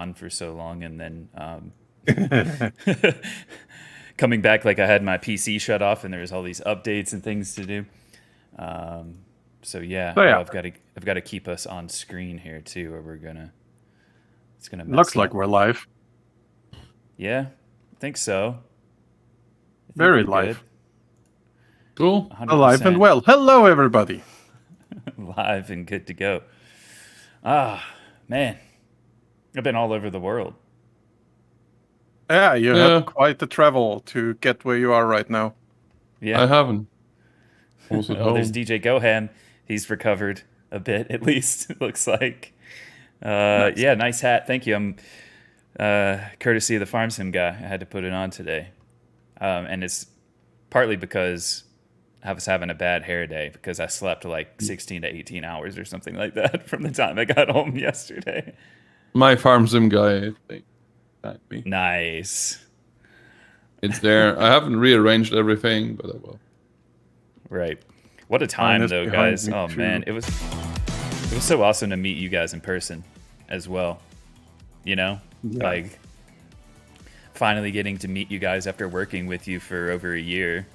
on for so long, and then coming back, like I had my PC shut off, and there was all these updates and things to do. So yeah, I've got to keep us on screen here too, or it's gonna mess Looks up. like we're live. Yeah, I think so. Very live. Cool. 100%. Alive and well. Hello, everybody. Live and good to go. Man, I've been all over the world. Yeah, you had quite the travel to get where you are right now. Yeah, I haven't. Also there's DJ Goham. He's recovered a bit, at least, it looks like. Nice. Yeah, nice hat. Thank you. I'm courtesy of the FarmCon guy. I had to put it on today. And it's partly because I was having a bad hair day because I slept like 16 to 18 hours or something like that from the time I got home yesterday. My FarmCon guy, I think. Nice. It's there. I haven't rearranged everything, but I will. Right. What a time, though, guys. Oh, man. It was so awesome to meet you guys in person as well. You know? Yeah. Like, finally getting to meet you guys after working with you for over a year.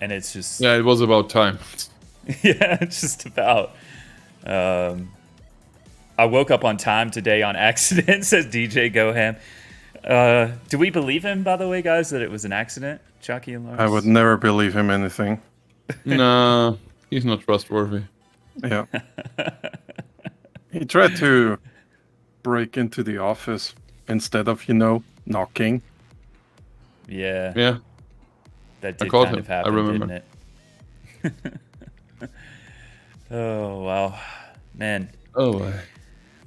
And it's just... Yeah, it was about time. Yeah, just about. I woke up on time today on accident, says DJ Goham. Do we believe him, by the way, guys, that it was an accident, Chaki and Lars? I would never believe him anything. No, he's not trustworthy. Yeah. He tried to break into the office instead of, knocking. Yeah. Yeah. That did kind of happen, didn't it? Oh, wow. Man. Oh,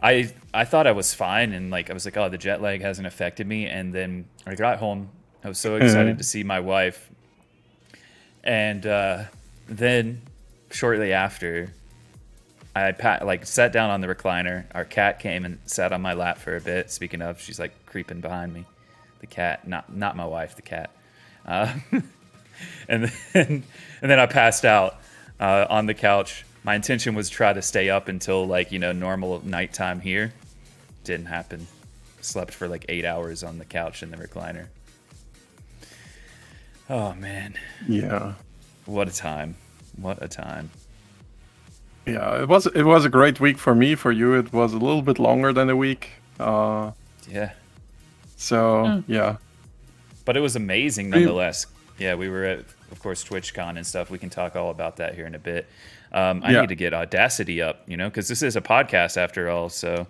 I thought I was fine, and I was like, oh, the jet lag hasn't affected me. And then I got home. I was so excited to see my wife. And then shortly after, I sat down on the recliner. Our cat came and sat on my lap for a bit. Speaking of, she's like creeping behind me. The cat, not my wife, the cat. And then I passed out on the couch. My intention was to try to stay up until normal nighttime here. Didn't happen. Slept for 8 hours on the couch in the recliner. Oh man. Yeah. What a time. What a time. Yeah, it was a great week for me. For you, it was a little bit longer than a week. Yeah. So, yeah. But it was amazing nonetheless. Yeah, we were at, of course, TwitchCon and stuff. We can talk all about that here in a bit. I need to get Audacity up, because this is a podcast after all, so...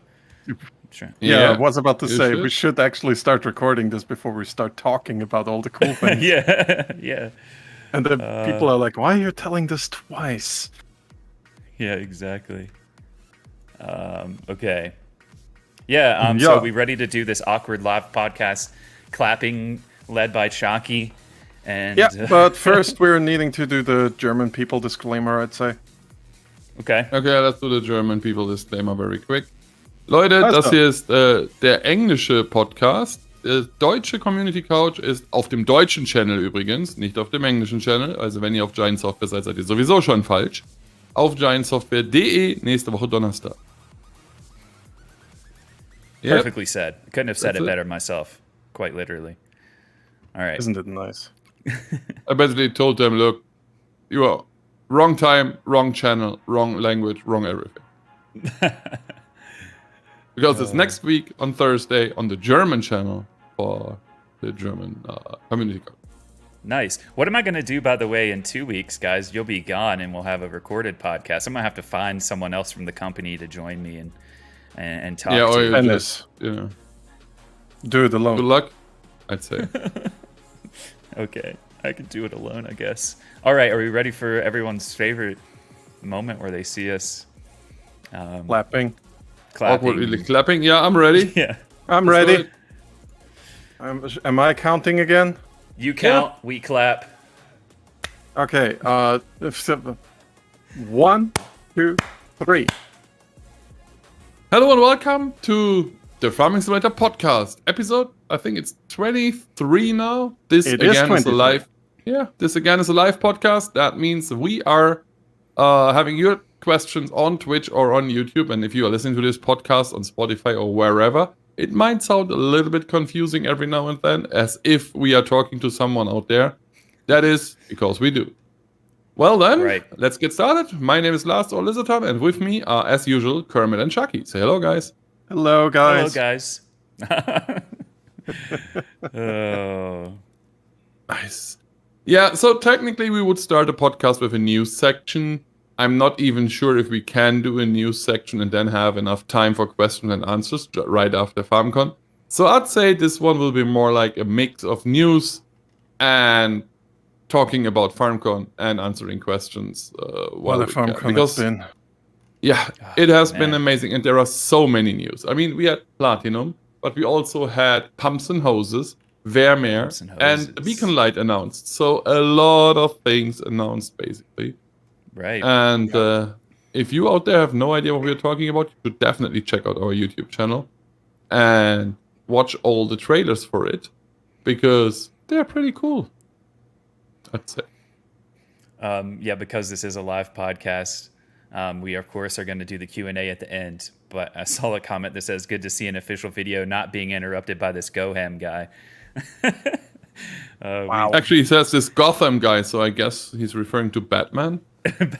Yeah, I was about to say, we should actually start recording this before we start talking about all the cool things. Yeah. And then people are like, why are you telling this twice? Yeah, exactly. Okay. Yeah, so are we ready to do this awkward live podcast clapping led by Chaki? And, but first we're needing to do the German people disclaimer, I'd say. Okay, let's do the German people disclaimer very quick. Leute, das hier ist der englische Podcast. Der deutsche Community Couch ist auf dem deutschen Channel übrigens, nicht auf dem englischen Channel. Also wenn ihr auf Giant Software seid, seid ihr sowieso schon falsch. Auf giantsoftware.de nächste Woche Donnerstag. Yep. Perfectly said. I couldn't have said it better myself, quite literally. All right. Isn't it nice? I basically told them, look, you are wrong time, wrong channel, wrong language, wrong everything. Because it's next week on Thursday on the German channel for the German community. Nice. What am I going to do, by the way, in 2 weeks, guys? You'll be gone and we'll have a recorded podcast. I'm going to have to find someone else from the company to join me and talk to you. Yeah, do it alone. Good luck, I'd say. Okay, I can do it alone, I guess. All right, are we ready for everyone's favorite moment where they see us clapping? Awkwardly clapping. Yeah, I'm ready. Yeah, I'm ready. Am I counting again? You count, we clap. Okay, 1, 2, 3. Hello and welcome to the Farming Simulator podcast episode. I think it's 23 now. This again is a live. Yeah, this again is a live podcast. That means we are having your questions on Twitch or on YouTube. And if you are listening to this podcast on Spotify or wherever, it might sound a little bit confusing every now and then, as if we are talking to someone out there. That is because we do. Well then, Let's get started. My name is Lars or Lizardton, and with me are, as usual, Kermit and Chaki. Say hello, guys. Hello, guys. Hello, guys. Oh. Nice. Yeah, so technically we would start a podcast with a news section. I'm not even sure if we can do a news section and then have enough time for questions and answers right after FarmCon. So I'd say this one will be more like a mix of news and talking about FarmCon and answering questions. While the FarmCon has been. Yeah, it has been amazing, and there are so many news. I mean, we had Platinum, but we also had Pumps and Hoses, Vermeer, and Beacon Light announced. So a lot of things announced, basically. Right. And if you out there have no idea what we're talking about, you should definitely check out our YouTube channel and watch all the trailers for it, because they're pretty cool, I'd say. Yeah, because this is a live podcast, we, of course, are going to do the Q&A at the end. But I saw a comment that says, good to see an official video not being interrupted by this Goham guy. Wow. Actually, he says this Gotham guy, so I guess he's referring to Batman.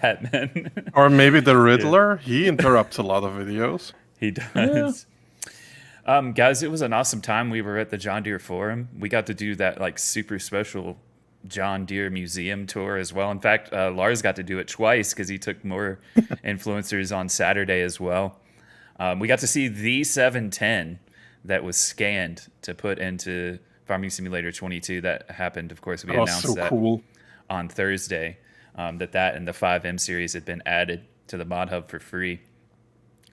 Batman. Or maybe the Riddler. Yeah. He interrupts a lot of videos. He does. Yeah. Guys, it was an awesome time. We were at the John Deere Forum. We got to do that like super special John Deere museum tour as well. In fact, Lars got to do it twice because he took more influencers on Saturday as well. We got to see the 710 that was scanned to put into Farming Simulator 22. That happened, of course. We announced that on Thursday, that and the 5M series had been added to the Mod Hub for free.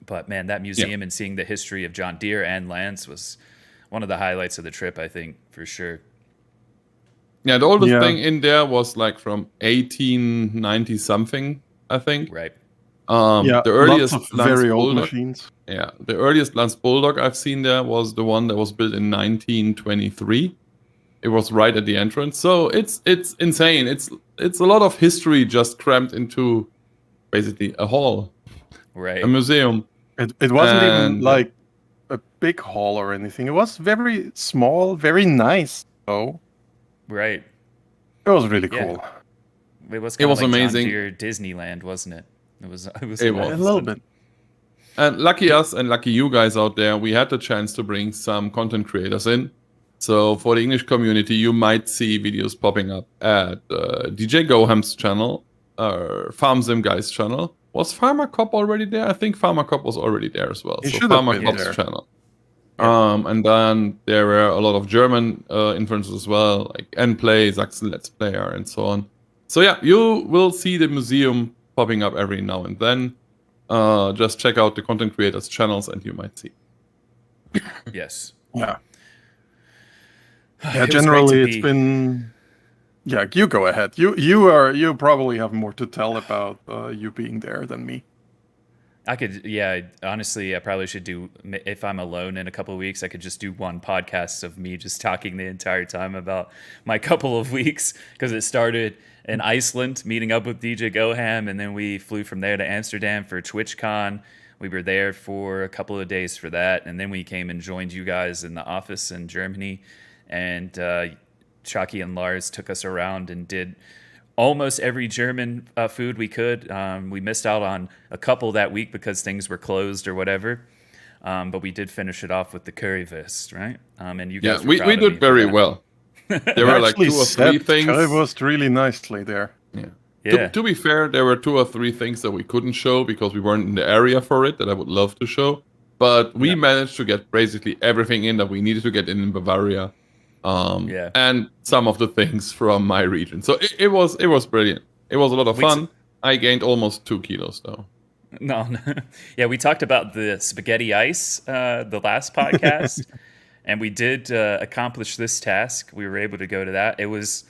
But man, that museum and seeing the history of John Deere and Lance was one of the highlights of the trip, I think, for sure. Yeah, the oldest thing in there was like from 1890 something, I think. Right. The earliest lots of very old machines. Yeah, the earliest Lance Bulldog I've seen there was the one that was built in 1923. It was right at the entrance, so it's insane. It's a lot of history just crammed into basically a hall, right? A museum. It wasn't even like a big hall or anything. It was very small, very nice, though. Right. It was really cool. It was like amazing. John Deere Disneyland, wasn't it? It was a little bit. And lucky us and lucky you guys out there, we had the chance to bring some content creators in. So for the English community, you might see videos popping up at DJ Goham's channel, or FarmSim Guy's channel. Was Farmer Cop already there? I think Farmer Cop was already there as well. So Farmer Cop's channel. Yeah. And then there were a lot of German influencers as well, like Nplay, Sachsen Let's Player, and so on. So yeah, you will see the museum popping up every now and then. Just check out the content creators' channels and you might see. Yes. Yeah. Yeah, generally it's been... Yeah, you go ahead. You probably have more to tell about you being there than me. I could, honestly, I probably should do, if I'm alone in a couple of weeks, I could just do one podcast of me just talking the entire time about my couple of weeks, because it started in Iceland, meeting up with DJ Goham, and then we flew from there to Amsterdam for TwitchCon. We were there for a couple of days for that, and then we came and joined you guys in the office in Germany, and Chaki and Lars took us around and did almost every German food we could. We missed out on a couple that week because things were closed or whatever. But we did finish it off with the currywurst, right? And you guys were proud we of me did very well. There were like 2 or 3 things. Currywurst really nicely there. Yeah. To be fair, there were 2 or 3 things that we couldn't show because we weren't in the area for it that I would love to show. But we managed to get basically everything in that we needed to get in Bavaria. And some of the things from my region. So it was brilliant. It was a lot of fun. I gained almost 2 kilos though. No. Yeah, we talked about the spaghetti ice the last podcast, and we did accomplish this task. We were able to go to that. It was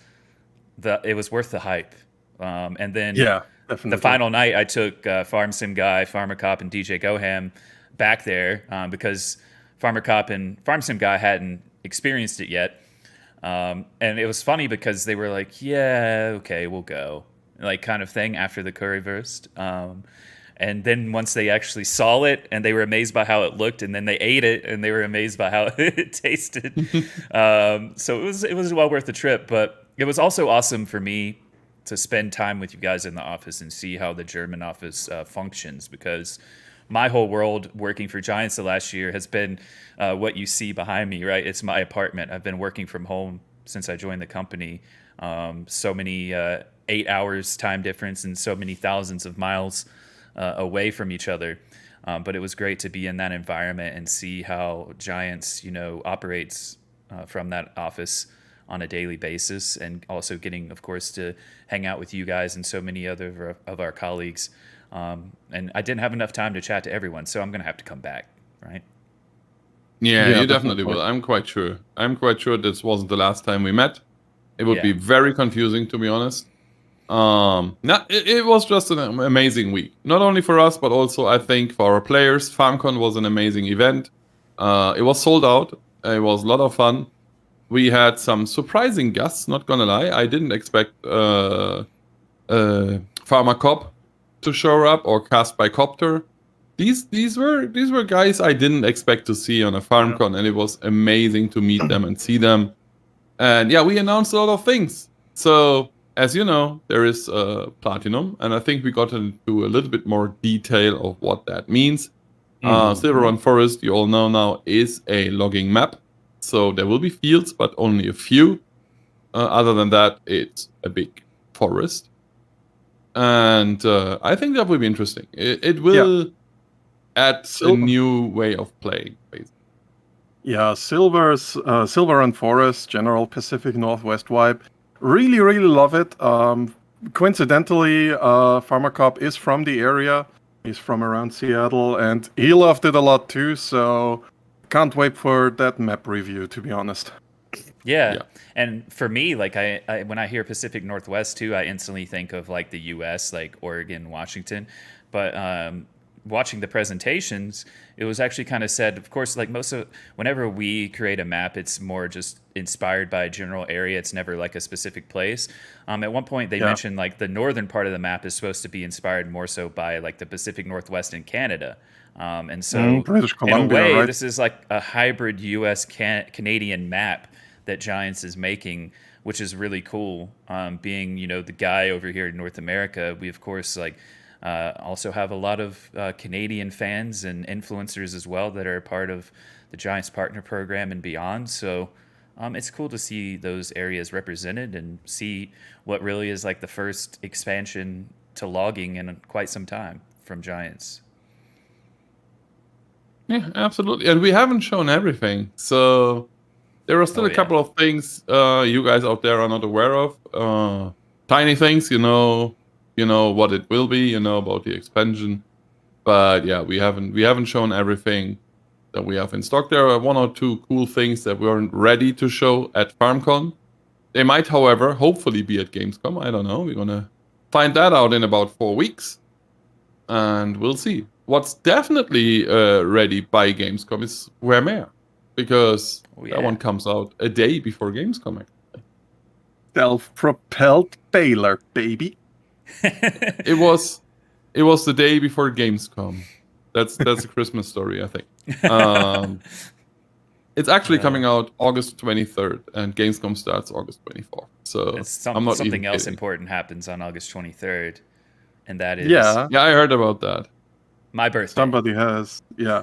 worth the hype. And then definitely. The final night, I took FarmSim Guy, Farmer Cop, and DJ Goham back there because Farmer Cop and FarmSim Guy hadn't experienced it yet. And it was funny because they were like, yeah, okay, we'll go. Like kind of thing after the currywurst. And then once they actually saw it and they were amazed by how it looked, and then they ate it and they were amazed by how it tasted. So it was well worth the trip. But it was also awesome for me to spend time with you guys in the office and see how the German office functions, because my whole world working for Giants the last year has been what you see behind me, right? It's my apartment. I've been working from home since I joined the company. So many 8 hours time difference and so many thousands of miles away from each other. But it was great to be in that environment and see how Giants, operates from that office on a daily basis, and also getting, of course, to hang out with you guys and so many other of our colleagues. And I didn't have enough time to chat to everyone, so I'm going to have to come back, right? Yeah, you definitely will. I'm quite sure. This wasn't the last time we met. It would be very confusing, to be honest. It was just an amazing week. Not only for us, but also, I think, for our players. FarmCon was an amazing event. It was sold out. It was a lot of fun. We had some surprising guests, not gonna lie. I didn't expect Farmer Cop to show up, or Cast by Copter. These were guys I didn't expect to see on a FarmCon, and it was amazing to meet them and see them. And yeah, we announced a lot of things. So as you know, there is Platinum, and I think we got into a little bit more detail of what that means. Silver Run Forest, you all know now, is a logging map. So there will be fields, but only a few. Other than that, it's a big forest. And I think that will be interesting. It will add a new way of playing, basically. Yeah, Silver Run Forest, general Pacific Northwest vibe. Really, really love it. Coincidentally, Farmer Cop is from the area. He's from around Seattle, and he loved it a lot too, so can't wait for that map review, to be honest. Yeah. And for me, like I when I hear Pacific Northwest too, I instantly think of like the US, like Oregon, Washington. But watching the presentations, it was actually kind of said, of course, like whenever we create a map, it's more just inspired by a general area. It's never like a specific place. At one point they mentioned like the northern part of the map is supposed to be inspired more so by like the Pacific Northwest in Canada. And so British Columbia, in a way, right? this is like a hybrid US Canadian map that Giants is making, which is really cool. Being, the guy over here in North America, we of course also have a lot of Canadian fans and influencers as well that are part of the Giants partner program and beyond. So it's cool to see those areas represented and see what really is like the first expansion to logging in quite some time from Giants. Yeah, absolutely. And we haven't shown everything. So there are still a couple of things you guys out there are not aware of. Tiny things, you know what it will be, about the expansion. But yeah, we haven't shown everything that we have in stock. There are one or two cool things that we weren't ready to show at FarmCon. They might, however, hopefully be at Gamescom. I don't know. We're gonna find that out in about 4 weeks. And we'll see. What's definitely ready by Gamescom is Vermeer, because that one comes out a day before Gamescom. Actually. Self-propelled baler, baby. It was the day before Gamescom. That's a Christmas story, I think. It's actually coming out August 23rd, and Gamescom starts August 24th. So something else important happens on August 23rd, and that is yeah, I heard about that. My birthday. Somebody has, yeah.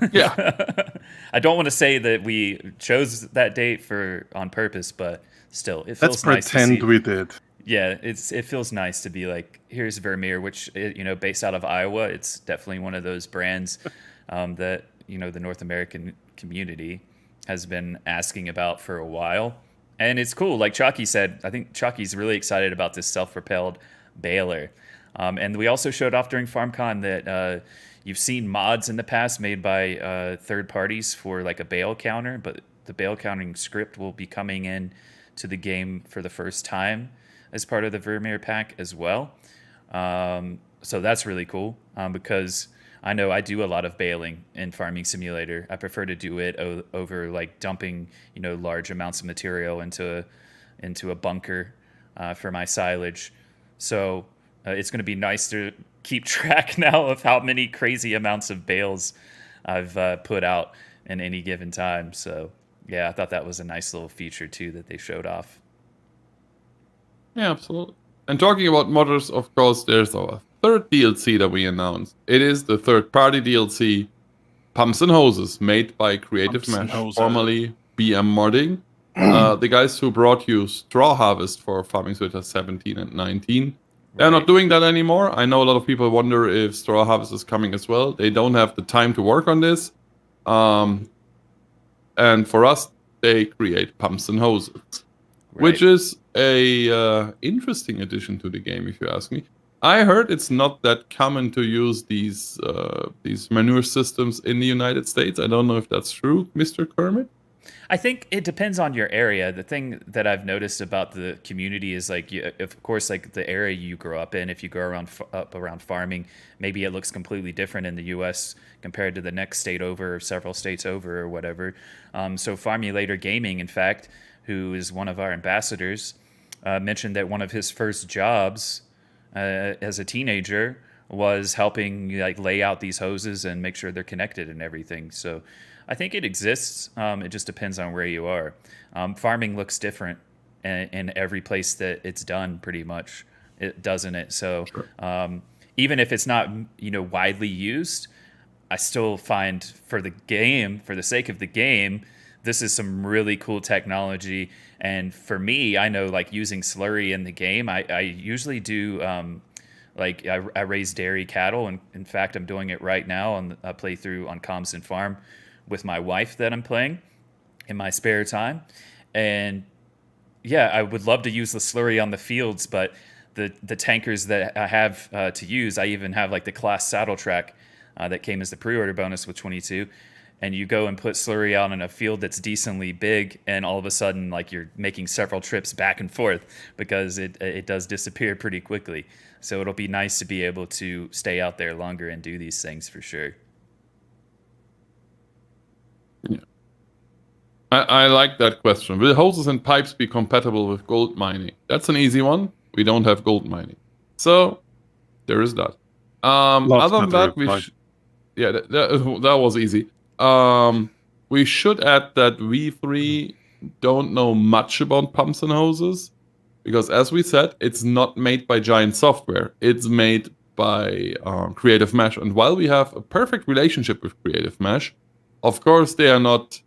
I don't want to say that we chose that date on purpose, but still, it feels nice to see. Let's pretend we did. Yeah, it feels nice to be like, here's Vermeer, which, based out of Iowa. It's definitely one of those brands that, the North American community has been asking about for a while. And it's cool. Like Chaki said, I think Chaki's really excited about this self-propelled baler. And we also showed off during FarmCon that you've seen mods in the past made by third parties for like a bale counter, but the bale counting script will be coming in to the game for the first time as part of the Vermeer pack as well. So that's really cool because I know I do a lot of baling in Farming Simulator. I prefer to do it over like dumping, large amounts of material into a bunker for my silage. So it's going to be nice to keep track now of how many crazy amounts of bales I've put out in any given time. So yeah, I thought that was a nice little feature too that they showed off. Yeah, absolutely. And talking about modders, of course, there's our third DLC that we announced. It is the third-party DLC, Pumps and Hoses, made by Creative Pumps and Mesh, Hoses. formerly BM Modding. The guys who brought you Straw Harvest for Farming Simulator 17 and 19. They're not doing that anymore. I know a lot of people wonder if Straw Harvest is coming as well. They don't have the time to work on this. And for us, they create Pumps and Hoses, which is a interesting addition to the game, if you ask me. I heard it's not that common to use these manure systems in the United States. I don't know if that's true, Mr. Kermit. I think it depends on your area. The thing that I've noticed about the community is like, of course, like the area you grow up in. If you grow up around farming, maybe it looks completely different in the U.S. compared to the next state over, or several states over, or whatever. So Farmulator Gaming, in fact, who is one of our ambassadors, mentioned that one of his first jobs as a teenager was helping like lay out these hoses and make sure they're connected and everything. So I think it exists. It just depends on where you are. Farming looks different in every place that it's done, pretty much. Doesn't it? So even if it's not widely used, I still find for the sake of the game, this is some really cool technology. And for me, I know like using slurry in the game, I usually do I raise dairy cattle, and in fact, I'm doing it right now on a playthrough on Comms and Farm with my wife that I'm playing in my spare time. And yeah, I would love to use the slurry on the fields, but the tankers that I have to use, I even have like the class saddle track that came as the pre-order bonus with 22. And you go and put slurry out in a field that's decently big, and all of a sudden, like you're making several trips back and forth because it does disappear pretty quickly. So it'll be nice to be able to stay out there longer and do these things for sure. Yeah. I like that question. Will hoses and pipes be compatible with gold mining? That's an easy one. We don't have gold mining. So, there is that. Other than that, that was easy. We should add that we three don't know much about pumps and hoses, because as we said, it's not made by Giant Software. It's made by Creative Mesh. And while we have a perfect relationship with Creative Mesh, of course, they are not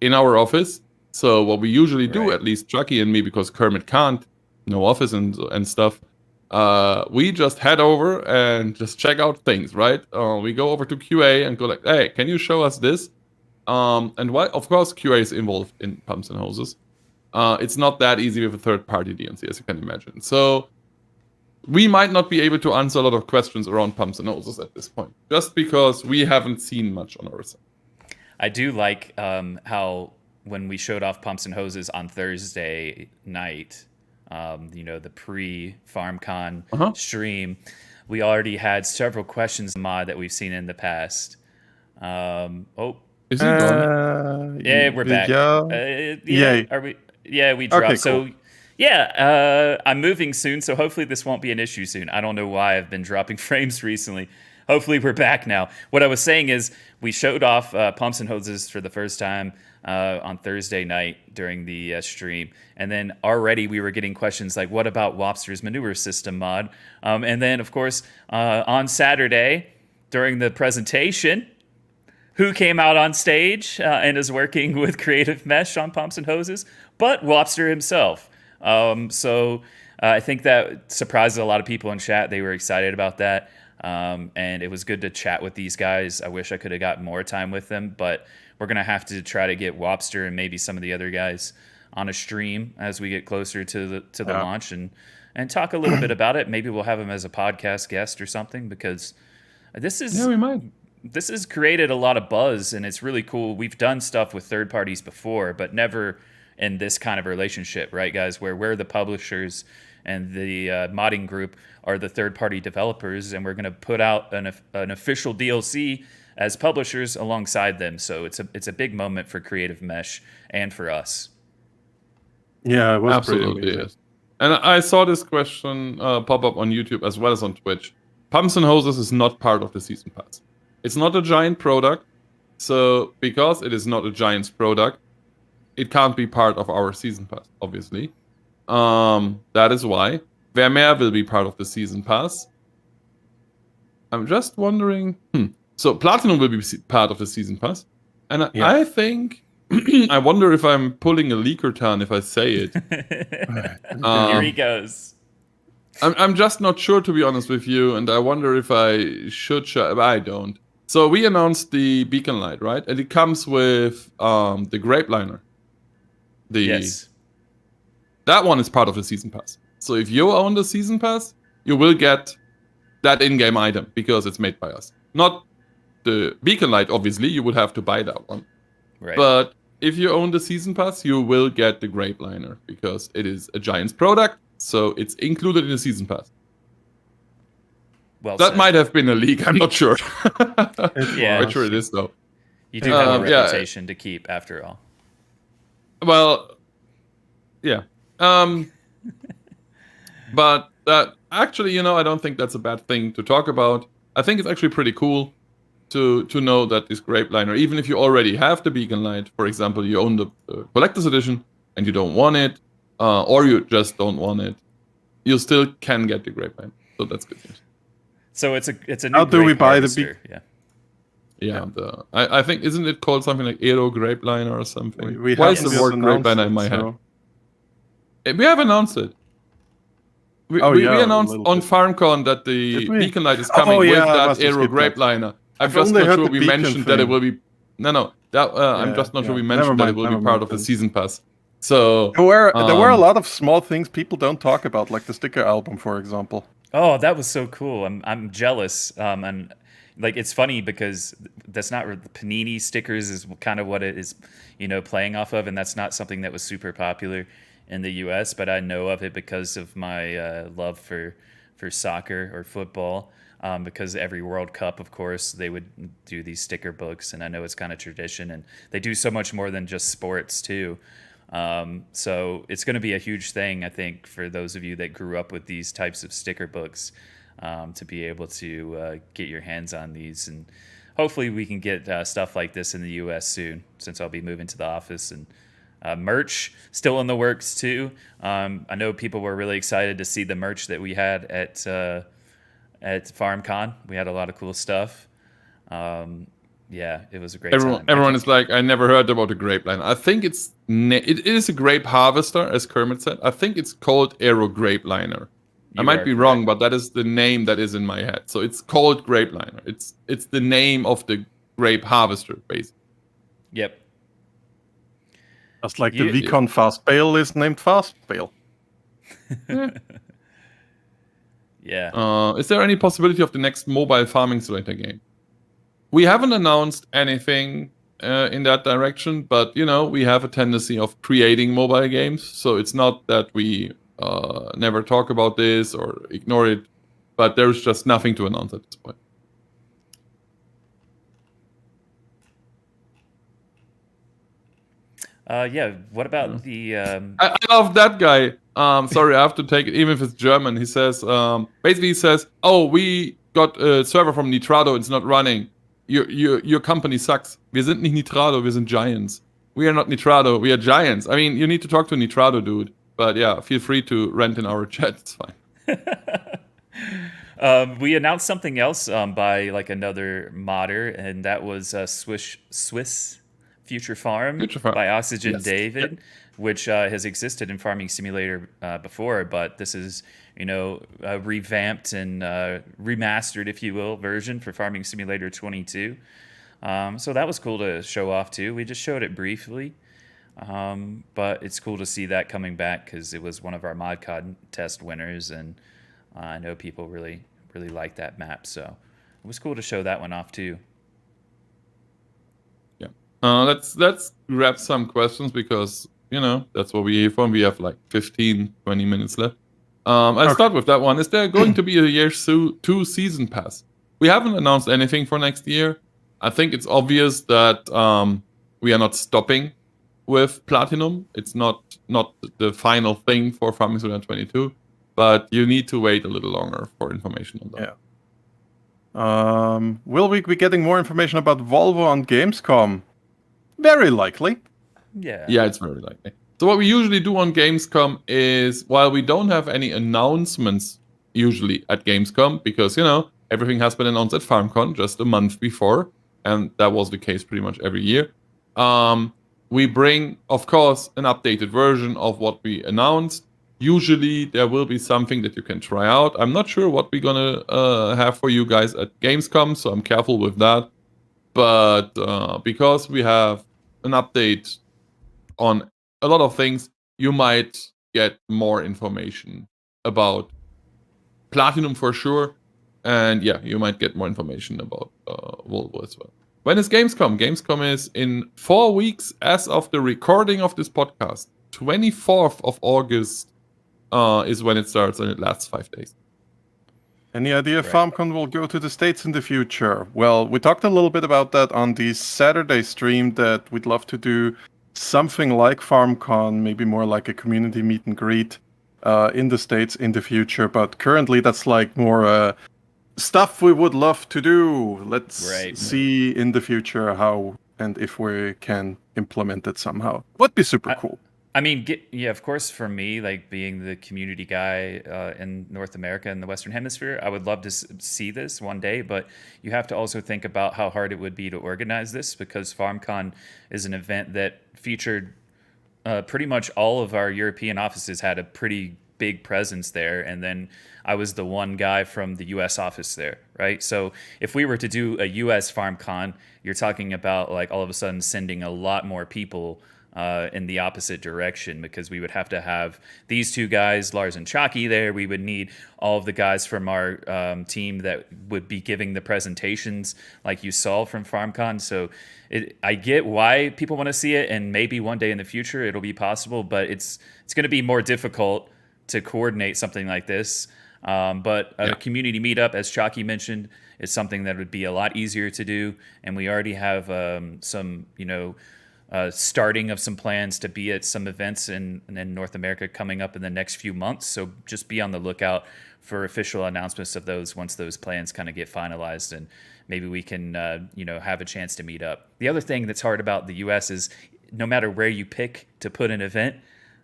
in our office. So what we usually do, at least Chaki and me, because Kermit can't, no office and stuff, we just head over and just check out things, right? We go over to QA and go like, hey, can you show us this? And why? Of course, QA is involved in pumps and hoses. It's not that easy with a third-party DNC, as you can imagine. So we might not be able to answer a lot of questions around pumps and hoses at this point, just because we haven't seen much on our side. I do like how when we showed off pumps and hoses on Thursday night, the pre-FarmCon stream, we already had several questions mod that we've seen in the past. Is it gone? Yeah, we're back. Yay. Are we? Yeah, we dropped. Okay, cool. So, yeah, I'm moving soon, so hopefully this won't be an issue soon. I don't know why I've been dropping frames recently. Hopefully we're back now. What I was saying is we showed off pumps and hoses for the first time on Thursday night during the stream. And then already we were getting questions like, what about Wopster's manure system mod? And then, of course, on Saturday during the presentation, who came out on stage and is working with Creative Mesh on pumps and hoses? But Wopster himself. So I think that surprised a lot of people in chat. They were excited about that. And it was good to chat with these guys. I wish I could have gotten more time with them, but we're going to have to try to get Wopster and maybe some of the other guys on a stream as we get closer to the launch and talk a little bit about it. Maybe we'll have him as a podcast guest or something, because this has created a lot of buzz, and it's really cool. We've done stuff with third parties before, but never in this kind of relationship, right, guys, where we're the publishers and the modding group are the third-party developers, and we're going to put out an official DLC as publishers alongside them. So it's a big moment for Creative Mesh and for us. Yeah, it was absolutely. pretty amazing. Yes. And I saw this question pop up on YouTube as well as on Twitch. Pumps and Hoses is not part of the season pass. It's not a giant product, so because it is not a giant's product, it can't be part of our season pass, obviously. That is why Vermeer will be part of the season pass. I'm just wondering. So Platinum will be part of the season pass, and I think I wonder if I'm pulling a leaker turn if I say it. Here he goes. I'm just not sure, to be honest with you, and I wonder if I should share. I don't. So we announced the beacon light, right? And it comes with the grape liner. Yes. That one is part of the season pass. So if you own the season pass, you will get that in-game item because it's made by us. Not the beacon light, obviously. You would have to buy that one. Right. But if you own the season pass, you will get the grape liner because it is a Giants product. So it's included in the season pass. Well that said. might have been a leak. I'm not sure. Yeah. Quite sure it is though. You do have a reputation to keep, after all. Well, yeah. But actually, I don't think that's a bad thing to talk about. I think it's actually pretty cool to know that this grape liner, even if you already have the beacon light, for example, you own the collector's edition and you don't want it, or you just don't want it, you still can get the grape liner. So that's good news. So it's a new How do we grape buy the harvester. Yeah. I think, isn't it called something like Aero grape liner or something? We Why have is the just word grape announced liner it, in my so- head? We have announced it. We yeah, announced a little on bit. FarmCon that the Did we? beacon light is coming Oh, with yeah, I that must have Aero skipped grape that. liner. I'm I've just only not heard sure the we beacon mentioned that it thing. will be. No. I'm just not sure we yeah. mentioned that it will be part of the season pass. So There were a lot of small things people don't talk about, like the sticker album, for example. Oh, that was so cool. I'm jealous. And like, it's funny because that's not the Panini stickers is kind of what it is, playing off of, and that's not something that was super popular in the U.S. But I know of it because of my love for soccer or football. Because every World Cup, of course, they would do these sticker books, and I know it's kind of tradition, and they do so much more than just sports too. So it's going to be a huge thing, I think, for those of you that grew up with these types of sticker books, to be able to get your hands on these. And hopefully we can get stuff like this in the U.S. soon, since I'll be moving to the office. And merch still in the works too. I know people were really excited to see the merch that we had at FarmCon. We had a lot of cool stuff. Yeah, it was a great time. Everyone is like, I never heard about the grape liner. I think it is a grape harvester, as Kermit said. I think it's called Aero grape liner. I might be wrong, but that is the name that is in my head. So it's called grape liner. It's the name of the grape harvester, basically. Yep. Just like the Vicon Fast Bale is named Fast Bale. Yeah. Is there any possibility of the next mobile farming simulator game? We haven't announced anything in that direction, but we have a tendency of creating mobile games, so it's not that we never talk about this or ignore it, but there's just nothing to announce at this point. Yeah. What about the? I love that guy. Sorry, I have to take it, even if it's German. He says, basically, he says, "Oh, we got a server from Nitrado. It's not running. Your company sucks. Wir sind nicht Nitrado. Wir sind Giants. We are not Nitrado. We are Giants." I mean, you need to talk to Nitrado, dude. But yeah, feel free to rent in our chat. It's fine. We announced something else by like another modder, and that was Swiss Future Farm by Oxygen David, which has existed in Farming Simulator before, but this is a revamped and remastered, if you will, version for Farming Simulator 22. So that was cool to show off too. We just showed it briefly, but it's cool to see that coming back because it was one of our mod contest winners, and I know people really like that map. So it was cool to show that one off too. Let's grab some questions because that's what we're here for. We have like 15-20 minutes left. I'll start with that one. Is there going to be a year 2 season pass? We haven't announced anything for next year. I think it's obvious that we are not stopping with Platinum. It's not the final thing for Farming Simulator 22, but you need to wait a little longer for information on that. Yeah. Will we be getting more information about Volvo on Gamescom? Very likely. Yeah. Yeah, it's very likely. So what we usually do on Gamescom is, while we don't have any announcements usually at Gamescom, because, everything has been announced at FarmCon just a month before, and that was the case pretty much every year. We bring, of course, an updated version of what we announced. Usually there will be something that you can try out. I'm not sure what we're gonna have for you guys at Gamescom, so I'm careful with that. But because we have an update on a lot of things, you might get more information about Platinum for sure. And yeah, you might get more information about Volvo as well. When is Gamescom? Gamescom is in 4 weeks as of the recording of this podcast. 24th of August is when it starts, and it lasts 5 days. Any idea if FarmCon will go to the States in the future? Well, we talked a little bit about that on the Saturday stream, that we'd love to do something like FarmCon, maybe more like a community meet and greet in the States in the future. But currently that's like more stuff we would love to do. Let's see in the future how and if we can implement it somehow. Would be super cool. I mean, of course, for me, like being the community guy in North America and the Western Hemisphere, I would love to see this one day, but you have to also think about how hard it would be to organize this, because FarmCon is an event that featured pretty much all of our European offices had a pretty big presence there, and then I was the one guy from the US office there, right? So if we were to do a US FarmCon, you're talking about like all of a sudden sending a lot more people in the opposite direction, because we would have to have these two guys, Lars and Chaki, there. We would need all of the guys from our team that would be giving the presentations like you saw from FarmCon. So I get why people want to see it, and maybe one day in the future it'll be possible, but it's going to be more difficult to coordinate something like this. But a community meetup, as Chaki mentioned, is something that would be a lot easier to do, and we already have some, starting of some plans to be at some events in North America coming up in the next few months. So just be on the lookout for official announcements of those once those plans kind of get finalized, and maybe we can, have a chance to meet up. The other thing that's hard about the U.S. is no matter where you pick to put an event,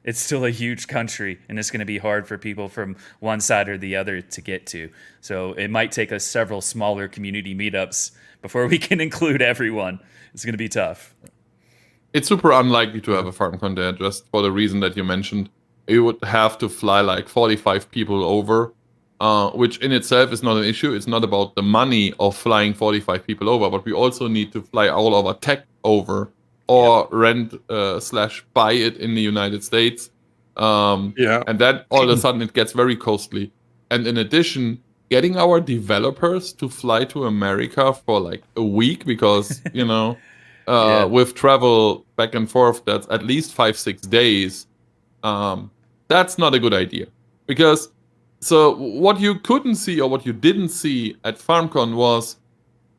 it's still a huge country, and it's going to be hard for people from one side or the other to get to. So it might take us several smaller community meetups before we can include everyone. It's going to be tough. It's super unlikely to have a FarmCon there, just for the reason that you mentioned. You would have to fly like 45 people over, which in itself is not an issue. It's not about the money of flying 45 people over, but we also need to fly all of our tech over, or rent / buy it in the United States. And then all of a sudden it gets very costly. And in addition, getting our developers to fly to America for like a week, because, with travel back and forth, that's at least 5-6 days. That's not a good idea. Because, so what you couldn't see or what you didn't see at FarmCon was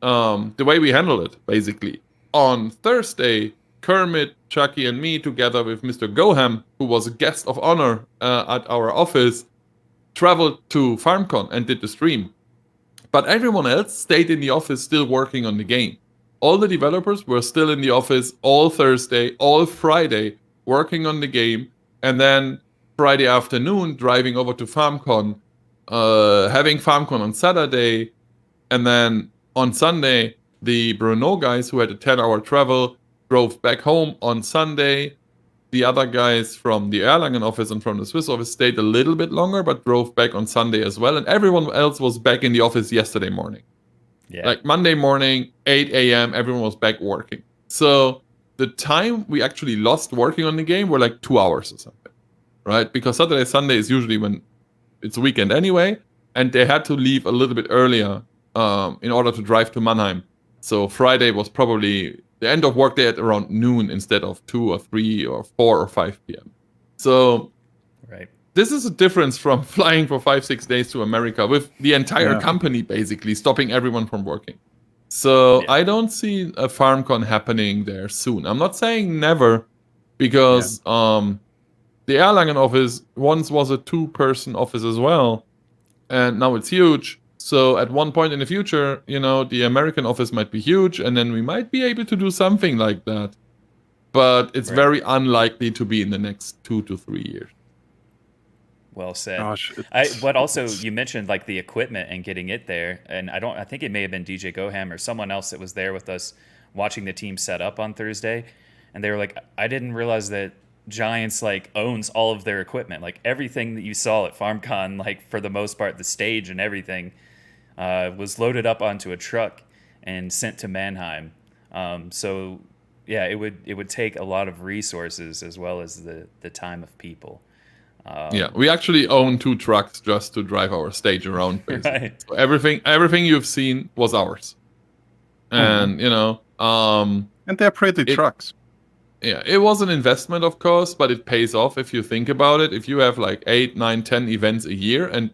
the way we handled it, basically. On Thursday, Kermit, Chaki, and me, together with Mr. Goham, who was a guest of honor at our office, traveled to FarmCon and did the stream. But everyone else stayed in the office still working on the game. All the developers were still in the office all Thursday, all Friday, working on the game. And then Friday afternoon, driving over to FarmCon, having FarmCon on Saturday. And then on Sunday, the Bruno guys, who had a 10-hour travel, drove back home on Sunday. The other guys from the Erlangen office and from the Swiss office stayed a little bit longer, but drove back on Sunday as well. And everyone else was back in the office yesterday morning. Yeah. Like Monday morning, 8 a.m., everyone was back working. So the time we actually lost working on the game were like 2 hours or something, right? Because Saturday, Sunday is usually when it's a weekend anyway. And they had to leave a little bit earlier in order to drive to Mannheim. So Friday was probably the end of work day at around noon instead of 2 or 3 or 4 or 5 p.m. So this is a difference from flying for 5-6 days to America with the entire company basically stopping everyone from working. So I don't see a FarmCon happening there soon. I'm not saying never, because the Erlangen office once was a 2-person office as well, and now it's huge. So at one point in the future, the American office might be huge, and then we might be able to do something like that. But it's very unlikely to be in the next 2 to 3 years. Well said. Gosh, But also you mentioned like the equipment and getting it there, and I think it may have been DJ Goham or someone else that was there with us watching the team set up on Thursday, and they were like, I didn't realize that Giants like owns all of their equipment, like everything that you saw at FarmCon, like for the most part, the stage and everything was loaded up onto a truck and sent to Mannheim. So yeah, it would take a lot of resources as well as the time of people. Yeah, we actually own 2 trucks just to drive our stage around. Basically. Right. So everything you've seen was ours, and and they're pretty trucks. Yeah, it was an investment, of course, but it pays off if you think about it. If you have like 8, 9, 10 events a year, and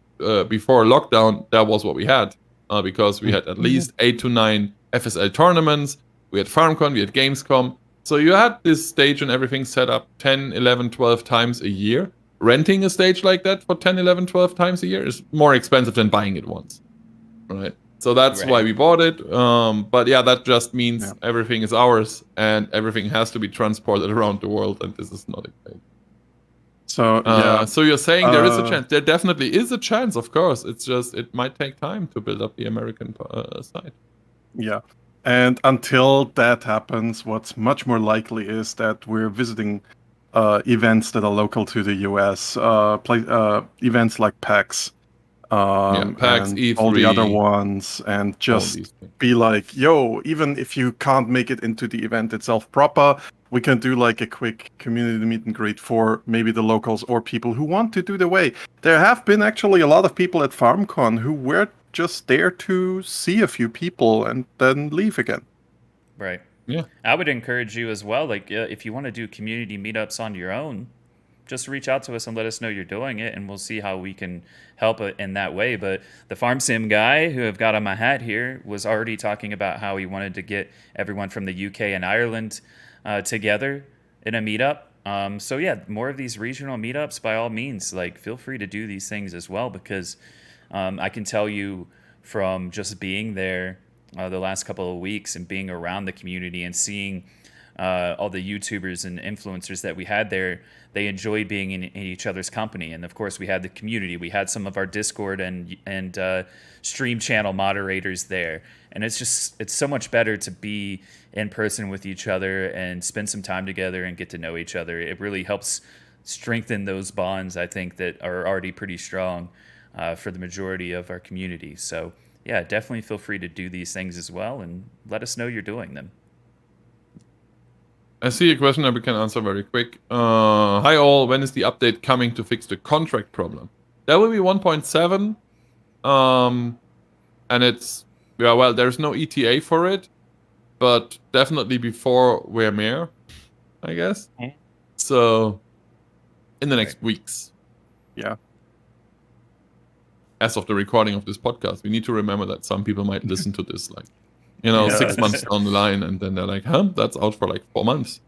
before lockdown, that was what we had, because we had at least 8 to 9 FSL tournaments. We had FarmCon, we had Gamescom. So you had this stage and everything set up 10, 11, 12 times a year. Renting a stage like that for 10, 11, 12 times a year is more expensive than buying it once, right? So that's why we bought it. But yeah, that just means everything is ours and everything has to be transported around the world, and this is not a case. So so you're saying there is a chance? There definitely is a chance, of course. It's just it might take time to build up the American side. Yeah, and until that happens, what's much more likely is that we're visiting events that are local to the US, events like PAX, PAX, and E3, all the other ones, and just be like, yo, even if you can't make it into the event itself proper, we can do like a quick community meet and greet for maybe the locals or people who want to do the way. There have been actually a lot of people at FarmCon who were just there to see a few people and then leave again. Right. Yeah. I would encourage you as well. Like, if you want to do community meetups on your own, just reach out to us and let us know you're doing it, and we'll see how we can help in that way. But the Farm Sim guy who I've got on my hat here was already talking about how he wanted to get everyone from the UK and Ireland together in a meetup. So yeah, more of these regional meetups, by all means, like feel free to do these things as well, because I can tell you from just being there the last couple of weeks and being around the community and seeing all the YouTubers and influencers that we had there, they enjoy being in each other's company. And of course, we had the community. We had some of our Discord and stream channel moderators there. And it's so much better to be in person with each other and spend some time together and get to know each other. It really helps strengthen those bonds, I think, that are already pretty strong for the majority of our community. So yeah, definitely feel free to do these things as well, and let us know you're doing them. I see a question that we can answer very quick. Hi all, when is the update coming to fix the contract problem? That will be 1.7. And it's, well, there's no ETA for it, but definitely before Vermeer, I guess. So, in the next weeks. Yeah. As of the recording of this podcast, we need to remember that some people might listen to this, 6 months down the line, and then they're like, that's out for 4 months.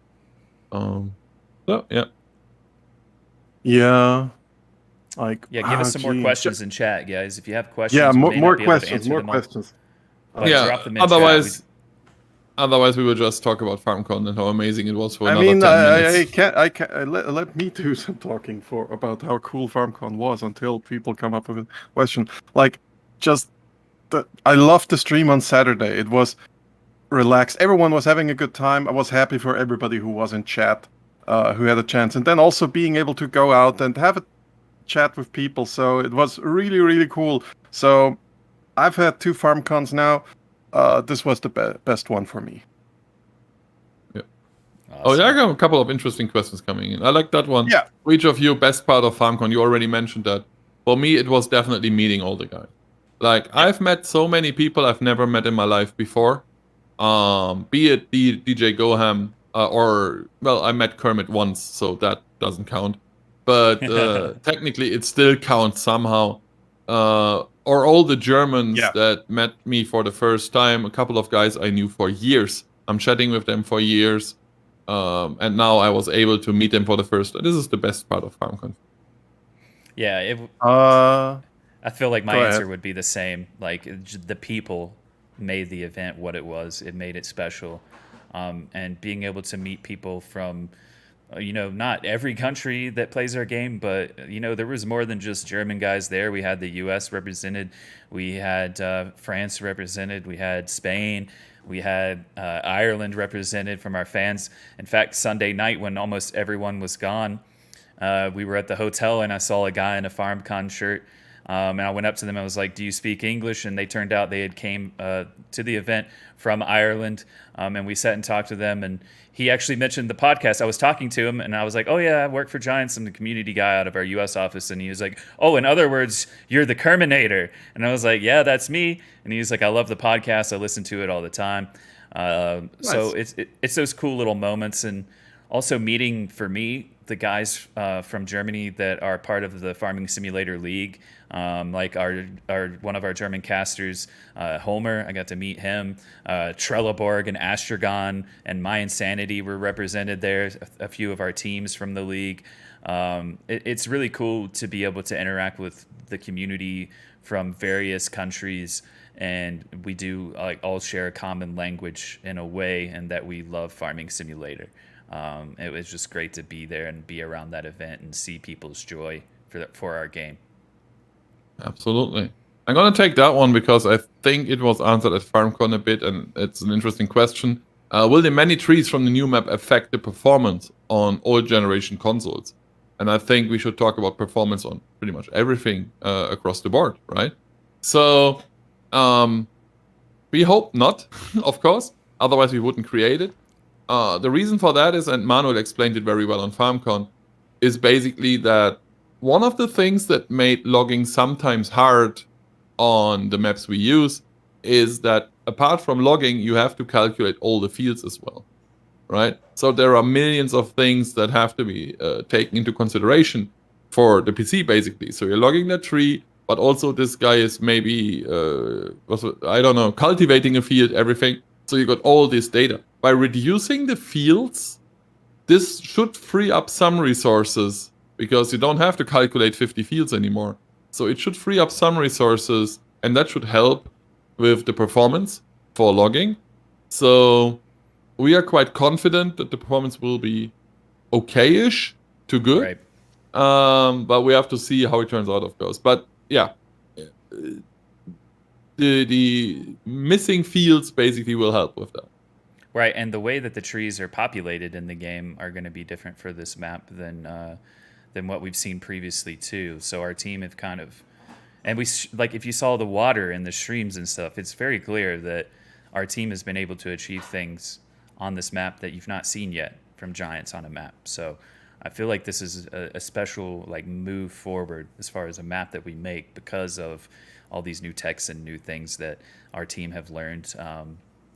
So, yeah. Yeah. Give us some more questions in chat, guys. If you have questions, yeah, we may more not be able to questions, answer more them all. questions. Drop them in Otherwise we will just talk about FarmCon and how amazing it was for I another mean, 10 minutes. I can't let me do some talking about how cool FarmCon was until people come up with a question. I loved the stream on Saturday. It was relaxed. Everyone was having a good time. I was happy for everybody who was in chat, who had a chance, and then also being able to go out and have a chat with people. So it was really, really cool. So I've had 2 FarmCons now. This was the best one for me. Yeah. Awesome. Oh, yeah, I got a couple of interesting questions coming in. I like that one. Yeah. For each of you, best part of FarmCon, you already mentioned that. For me, it was definitely meeting all the guys. I've met so many people I've never met in my life before. Be it DJ Goham, I met Kermit once, so that doesn't count. But technically, it still counts somehow. Or all the Germans that met me for the first time. A couple of guys I knew for years. I'm chatting with them for years. And now I was able to meet them for the first time. This is the best part of FarmCon. Yeah. I feel like my Go ahead. answer would be the same. Like the people made the event what it was. It made it special, and being able to meet people from, not every country that plays our game, but there was more than just German guys there. We had the U.S. represented, we had France represented, we had Spain, we had Ireland represented from our fans. In fact, Sunday night when almost everyone was gone, we were at the hotel and I saw a guy in a FarmCon shirt. And I went up to them. I was like, "Do you speak English?" And they turned out they had came to the event from Ireland. And we sat and talked to them. And he actually mentioned the podcast. I was talking to him, and I was like, "Oh yeah, I work for Giants. I'm the community guy out of our U.S. office." And he was like, "Oh, in other words, you're the Kerminator." And I was like, "Yeah, that's me." And he was like, "I love the podcast. I listen to it all the time." So it's those cool little moments, and also meeting for me the guys from Germany that are part of the Farming Simulator League, like our one of our German casters, Homer. I got to meet him. Trelleborg and Astragon and My Insanity were represented there. A few of our teams from the league. It's really cool to be able to interact with the community from various countries, and we do like all share a common language in a way, and that we love Farming Simulator. It was just great to be there and be around that event and see people's joy for our game. Absolutely. I'm going to take that one because I think it was answered at FarmCon a bit, and it's an interesting question. Will the many trees from the new map affect the performance on old generation consoles? And I think we should talk about performance on pretty much everything across the board, right? So we hope not, of course. Otherwise, we wouldn't create it. The reason for that is, and Manuel explained it very well on FarmCon, is basically that one of the things that made logging sometimes hard on the maps we use is that apart from logging, you have to calculate all the fields as well, right? So there are millions of things that have to be taken into consideration for the PC, basically. So you're logging that tree, but also this guy is maybe, cultivating a field, everything. So you got all this data. By reducing the fields, this should free up some resources because you don't have to calculate 50 fields anymore. So it should free up some resources, and that should help with the performance for logging. So we are quite confident that the performance will be okay-ish to good. Right. But we have to see how it turns out, of course. But yeah, the missing fields basically will help with that. Right, and the way that the trees are populated in the game are going to be different for this map than what we've seen previously too. So our team have kind of, and if you saw the water and the streams and stuff, it's very clear that our team has been able to achieve things on this map that you've not seen yet from Giants on a map. So I feel like this is a special move forward as far as a map that we make because of all these new techs and new things that our team have learned.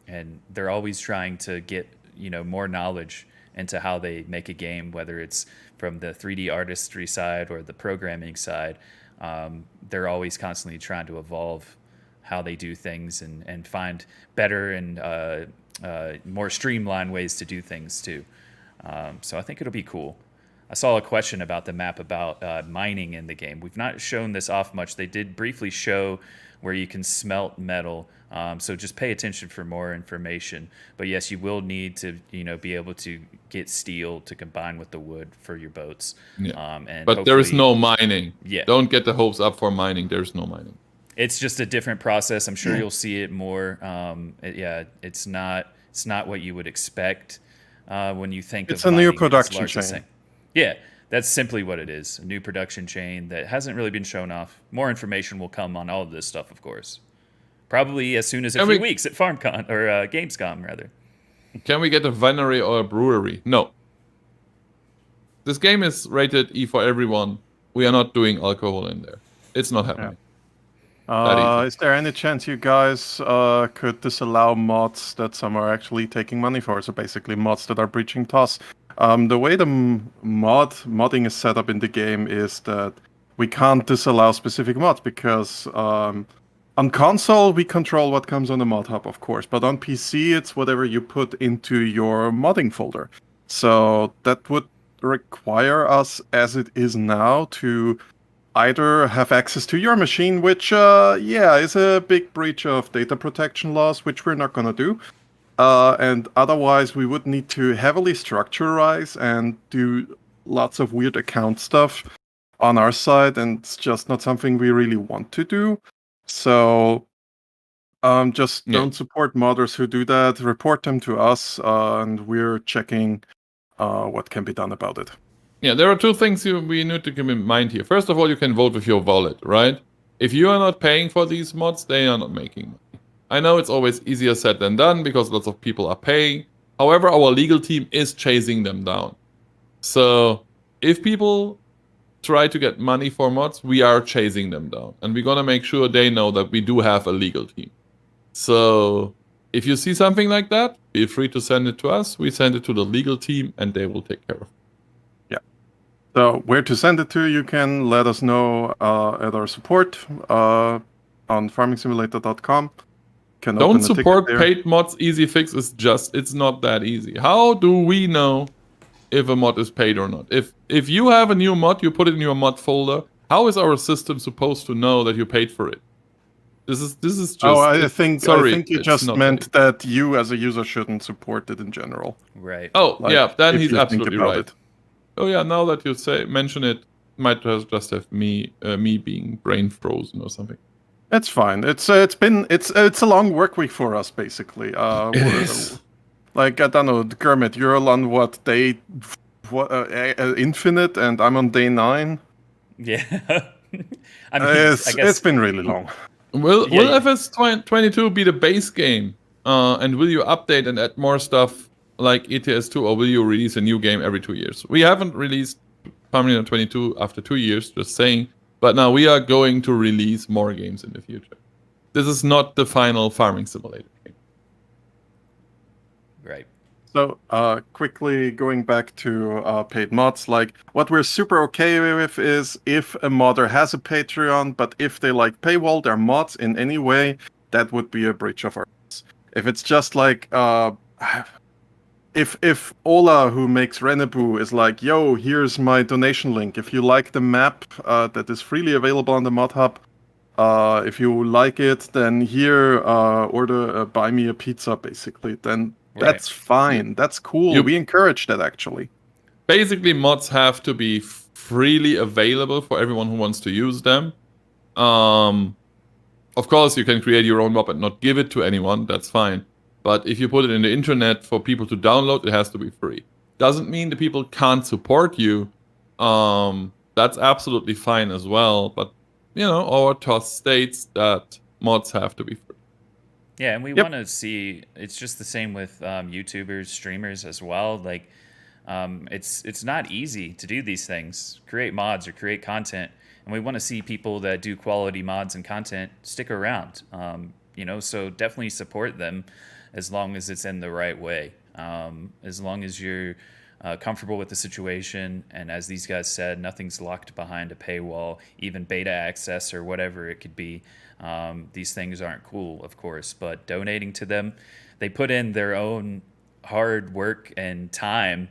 And they're always trying to get more knowledge into how they make a game, whether it's from the 3D artistry side or the programming side. They're always constantly trying to evolve how they do things and find better and more streamlined ways to do things too. So I think it'll be cool. I saw a question about the map about mining in the game. We've not shown this off much. They did briefly show where you can smelt metal. So just pay attention for more information. But yes, you will need to, be able to get steel to combine with the wood for your boats. Yeah. And but there is no mining. Yeah. Don't get the hopes up for mining. There's no mining. It's just a different process. I'm sure you'll see it more. It's not what you would expect when you think it's of a new mining. production chain. Yeah, that's simply what it is. A new production chain that hasn't really been shown off. More information will come on all of this stuff, of course. Probably as soon as a few weeks at FarmCon, or Gamescom, rather. Can we get a winery or a brewery? No. This game is rated E for everyone. We are not doing alcohol in there. It's not happening. Is there any chance you guys could disallow mods that some are actually taking money for? So basically mods that are breaching TOS. The way the modding is set up in the game is that we can't disallow specific mods because on console we control what comes on the mod hub, of course, but on PC it's whatever you put into your modding folder. So that would require us, as it is now, to either have access to your machine, which, is a big breach of data protection laws, which we're not going to do. And otherwise, we would need to heavily structurize and do lots of weird account stuff on our side, and it's just not something we really want to do. So just don't support modders who do that. Report them to us, and we're checking what can be done about it. Yeah, there are two things we need to keep in mind here. First of all, you can vote with your wallet, right? If you are not paying for these mods, they are not making money. I know it's always easier said than done because lots of people are paying. However, our legal team is chasing them down. So if people try to get money for mods, we are chasing them down. And we're going to make sure they know that we do have a legal team. So if you see something like that, feel free to send it to us. We send it to the legal team and they will take care of it. So where to send it to, you can let us know at our support on farmingsimulator.com. Don't support paid mods. Easy fix is just, it's not that easy. How do we know if a mod is paid or not? If you have a new mod, you put it in your mod folder. How is our system supposed to know that you paid for it? This is just. Oh, I think you just meant that you as a user shouldn't support it in general. Right. Oh, yeah, then he's absolutely right. Oh yeah, now that you mention it, might just have me being brain frozen or something. It's fine. It's a long work week for us basically. It is. Like I don't know, Kermit, you're on what day? Infinite, and I'm on day 9. Yeah. I guess it's been really long. Will FS22 be the base game? And will you update and add more stuff like ETS2, or will you release a new game every 2 years? We haven't released Farming 22 after 2 years, just saying. But now we are going to release more games in the future. This is not the final farming simulator game. Right. So, quickly going back to paid mods, like what we're super okay with is if a modder has a Patreon, but if they like paywall their mods in any way, that would be a breach of our rights. If it's just like if Ola, who makes Renebu, is like, yo, here's my donation link. If you like the map that is freely available on the mod hub, if you like it, then here, order buy me a pizza, basically. Then that's fine. That's cool. We encourage that, actually. Basically, mods have to be freely available for everyone who wants to use them. Of course, you can create your own mob and not give it to anyone. That's fine. But if you put it in the internet for people to download, it has to be free. Doesn't mean the people can't support you. That's absolutely fine as well. But, you know, our TOS states that mods have to be free. Yeah, and we want to see, it's just the same with YouTubers, streamers as well. Like, it's not easy to do these things, create mods or create content. And we want to see people that do quality mods and content stick around. You know, so definitely support them as long as it's in the right way. As long as you're comfortable with the situation, and as these guys said, nothing's locked behind a paywall, even beta access or whatever it could be. These things aren't cool, of course, but donating to them, they put in their own hard work and time.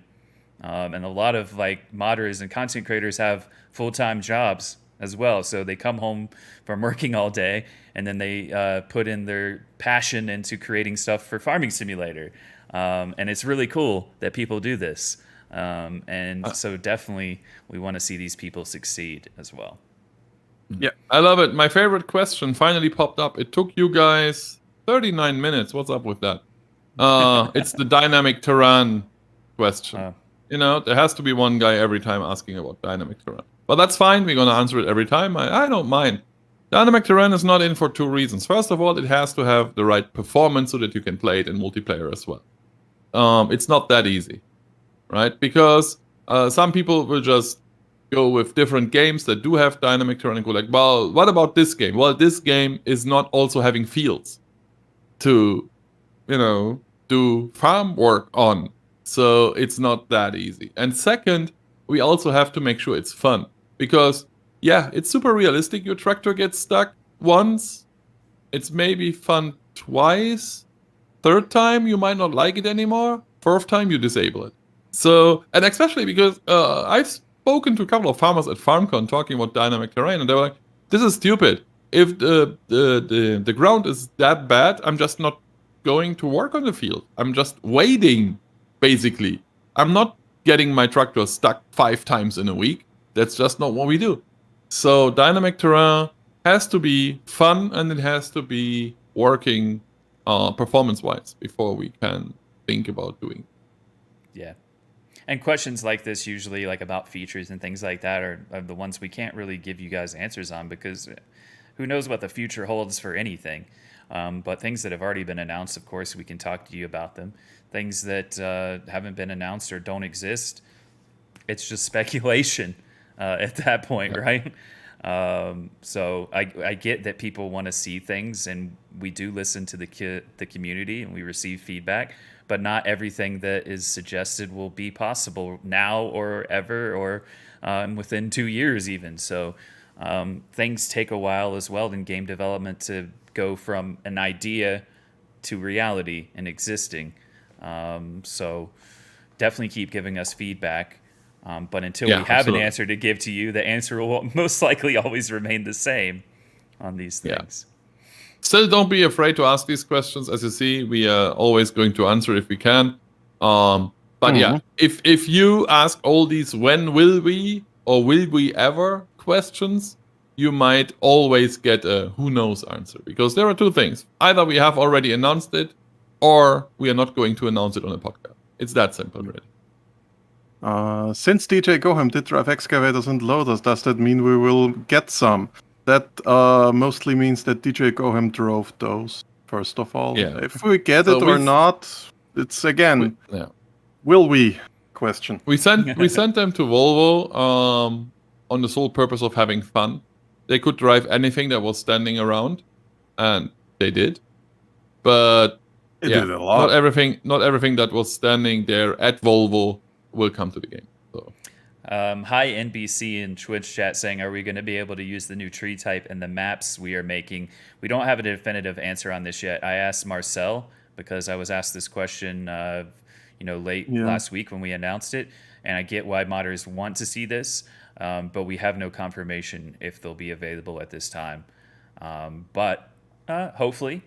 And a lot of like modders and content creators have full-time jobs as well. So they come home from working all day, and then they put in their passion into creating stuff for Farming Simulator. And it's really cool that people do this. So definitely we want to see these people succeed as well. Yeah, I love it. My favorite question finally popped up. It took you guys 39 minutes. What's up with that? It's the dynamic terrain question. You know, there has to be one guy every time asking about dynamic terrain. But that's fine. We're going to answer it every time. I don't mind. Dynamic terrain is not in for 2 reasons. First of all, it has to have the right performance so that you can play it in multiplayer as well. It's not that easy, right? Because some people will just go with different games that do have dynamic terrain and go like, well, what about this game? Well, this game is not also having fields to, you know, do farm work on. So it's not that easy. And second, we also have to make sure it's fun. Because, yeah, it's super realistic. Your tractor gets stuck once. It's maybe fun twice. Third time, you might not like it anymore. Fourth time, you disable it. So, and especially because I've spoken to a couple of farmers at FarmCon talking about dynamic terrain, and they were like, "This is stupid. If the ground is that bad, I'm just not going to work on the field. I'm just waiting, basically. I'm not getting my tractor stuck 5 times in a week. That's just not what we do." So dynamic terrain has to be fun, and it has to be working performance-wise before we can think about doing. Yeah. And questions like this, usually like about features and things like that, are the ones we can't really give you guys answers on, because who knows what the future holds for anything. But things that have already been announced, of course, we can talk to you about them. Things that haven't been announced or don't exist, it's just speculation at that point, right? So I get that people want to see things, and we do listen to the community, and we receive feedback, but not everything that is suggested will be possible now or ever, or within 2 years even. So things take a while as well in game development to go from an idea to reality and existing. So definitely keep giving us feedback. But until we have absolutely. an answer to give to you, the answer will most likely always remain the same on these things. Still, don't be afraid to ask these questions. As you see, we are always going to answer if we can. But yeah, if you ask all these "when will we" or "will we ever" questions, you might always get a "who knows" answer, because there are 2 things: either we have already announced it, or we are not going to announce it on a podcast. It's that simple, really. Since DJ Gohem did drive excavators and loaders, does that mean we will get some? That mostly means that DJ Gohem drove those, first of all. Yeah. If we get So it or not, it's again, will we question. We sent them to Volvo on the sole purpose of having fun. They could drive anything that was standing around, and they did. But It did a lot. not everything that was standing there at Volvo will come to the game. So. Hi NBC in Twitch chat saying, are we going to be able to use the new tree type in the maps we are making? We don't have a definitive answer on this yet. I asked Marcel, because I was asked this question late last week when we announced it, and I get why modders want to see this, but we have no confirmation if they'll be available at this time. But hopefully.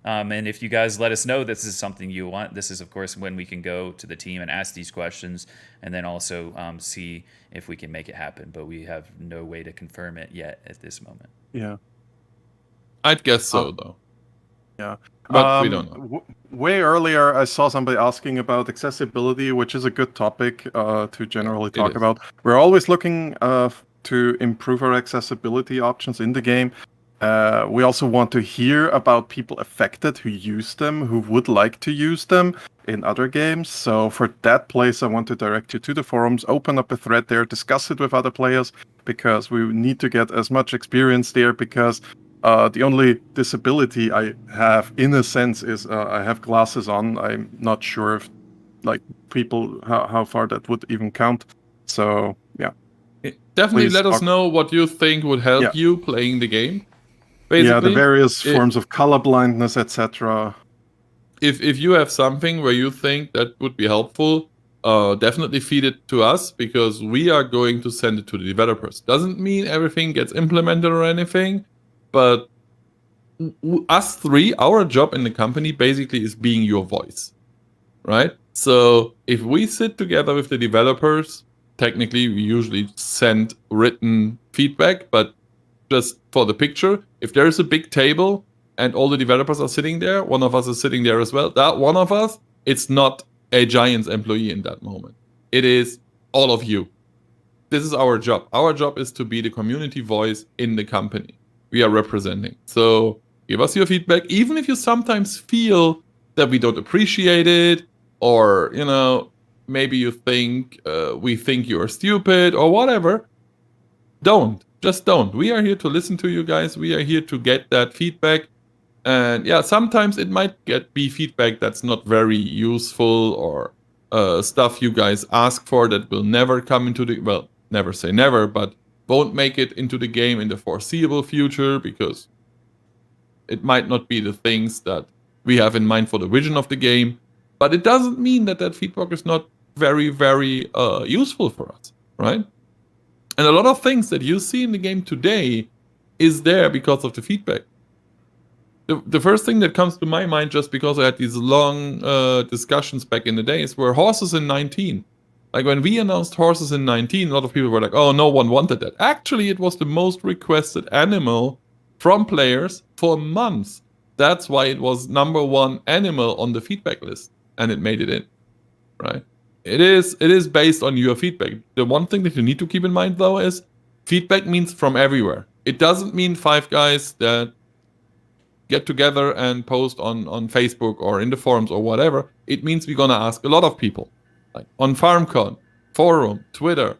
And if you guys let us know this is something you want, this is, of course, when we can go to the team and ask these questions, and then also see if we can make it happen. But we have no way to confirm it yet at this moment. Yeah. I'd guess so, though. Yeah. But we don't know. Way earlier, I saw somebody asking about accessibility, which is a good topic to generally talk about. We're always looking to improve our accessibility options in the game. We also want to hear about people affected who use them, who would like to use them in other games. So for that place, I want to direct you to the forums, open up a thread there, discuss it with other players, because we need to get as much experience there, because the only disability I have, in a sense, is I have glasses on. I'm not sure if, people, how far that would even count. So, yeah. Definitely let us know what you think would help you playing the game. Basically, yeah, the various forms of color blindness, etc. If you have something where you think that would be helpful, definitely feed it to us, because we are going to send it to the developers. Doesn't mean everything gets implemented or anything, but us 3, our job in the company basically is being your voice, right? So if we sit together with the developers, technically we usually send written feedback, but just for the picture, if there is a big table and all the developers are sitting there, one of us is sitting there as well. That one of us, it's not a Giants employee in that moment. It is all of you. This is our job. Our job is to be the community voice in the company we are representing. So give us your feedback, even if you sometimes feel that we don't appreciate it, or, maybe you think we think you're stupid or whatever. Just don't. We are here to listen to you guys. We are here to get that feedback. And yeah, sometimes it might be feedback that's not very useful, or stuff you guys ask for that will never come into never say never, but won't make it into the game in the foreseeable future, because it might not be the things that we have in mind for the vision of the game. But it doesn't mean that feedback is not very, very useful for us, right? And a lot of things that you see in the game today is there because of the feedback. The first thing that comes to my mind, just because I had these long discussions back in the days, were horses in 19. Like when we announced horses in 19, a lot of people were like, oh, no one wanted that. Actually, it was the most requested animal from players for months. That's why it was number one animal on the feedback list, and it made it in, right? It is based on your feedback. The one thing that you need to keep in mind, though, is feedback means from everywhere. It doesn't mean 5 guys that get together and post on Facebook or in the forums or whatever. It means we're gonna ask a lot of people, like on FarmCon, forum, Twitter,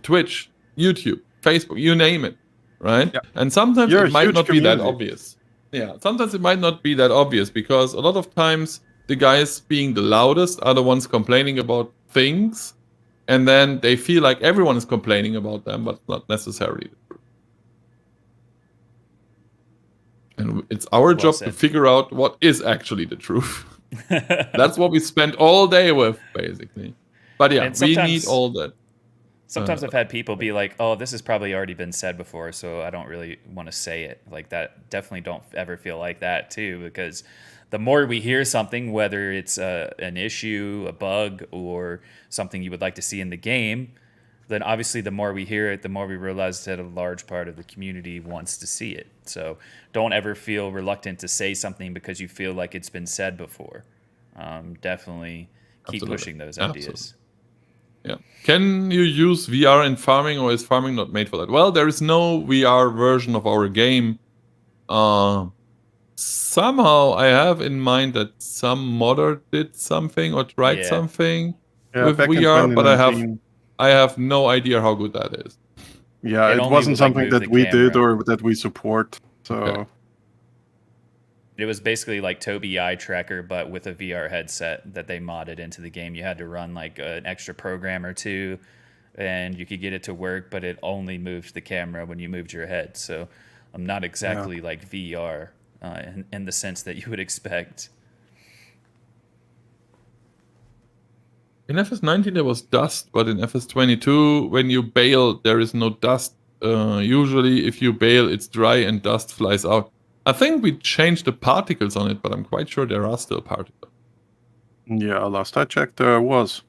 Twitch, YouTube, Facebook, you name it, right? Yeah. And sometimes You're it a might huge not be that community. obvious. Yeah, sometimes it might not be that obvious because a lot of times the guys being the loudest are the ones complaining about things, and then they feel like everyone is complaining about them, but not necessarily. And it's our job to figure out what is actually the truth. That's what we spend all day with, basically. But yeah, we need all that. Sometimes I've had people be like, oh, this has probably already been said before, so I don't really want to say it. Like that, definitely don't ever feel like that too, because the more we hear something, whether it's an issue, a bug, or something you would like to see in the game, then obviously the more we hear it, the more we realize that a large part of the community wants to see it. So don't ever feel reluctant to say something because you feel like it's been said before. Definitely keep pushing those ideas. Yeah. Can you use VR in farming, or is farming not made for that? Well, there is no VR version of our game. Somehow I have in mind that some modder did something or tried something with VR, but I have no idea how good that is. Yeah, it wasn't something that we did or that we support. So okay. It was basically like Tobii Eye Tracker, but with a VR headset that they modded into the game. You had to run like an extra program or two, and you could get it to work, but it only moved the camera when you moved your head. So I'm not exactly like VR in the sense that you would expect. In FS19 there was dust, but in FS22, when you bale, there is no dust. Usually if you bale, it's dry and dust flies out. I think we changed the particles on it, but I'm quite sure there are still particles. Yeah, last I checked, there was.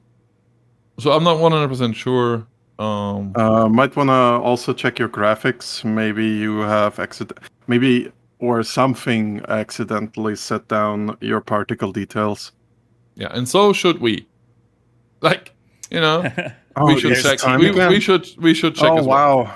So I'm not 100% sure. Might want to also check your graphics. Maybe you have or something accidentally set down your particle details. Yeah, and so should we. Like, you know, we should check. We should check. Oh, wow.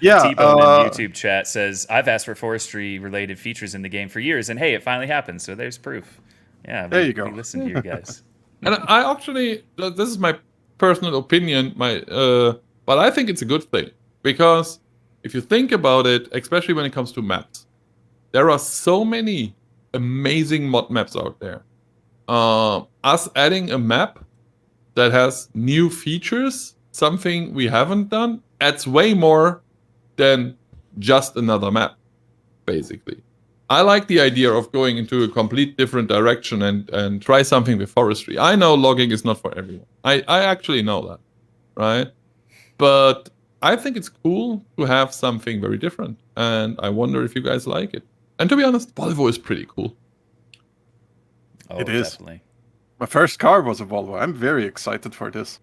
Yeah, T-Bone in YouTube chat says, I've asked for forestry related features in the game for years, and hey, it finally happened, so there's proof. Yeah, there you go. We listen to you guys. And I actually, this is my personal opinion, but I think it's a good thing, because if you think about it, especially when it comes to maps, there are so many amazing mod maps out there. Us adding a map that has new features, something we haven't done, adds way more than just another map, basically. I like the idea of going into a complete different direction and try something with forestry. I know logging is not for everyone. I actually know that, right? But I think it's cool to have something very different, and I wonder if you guys like it. And to be honest, Volvo is pretty cool. Oh, it is. Definitely. My first car was a Volvo. I'm very excited for this.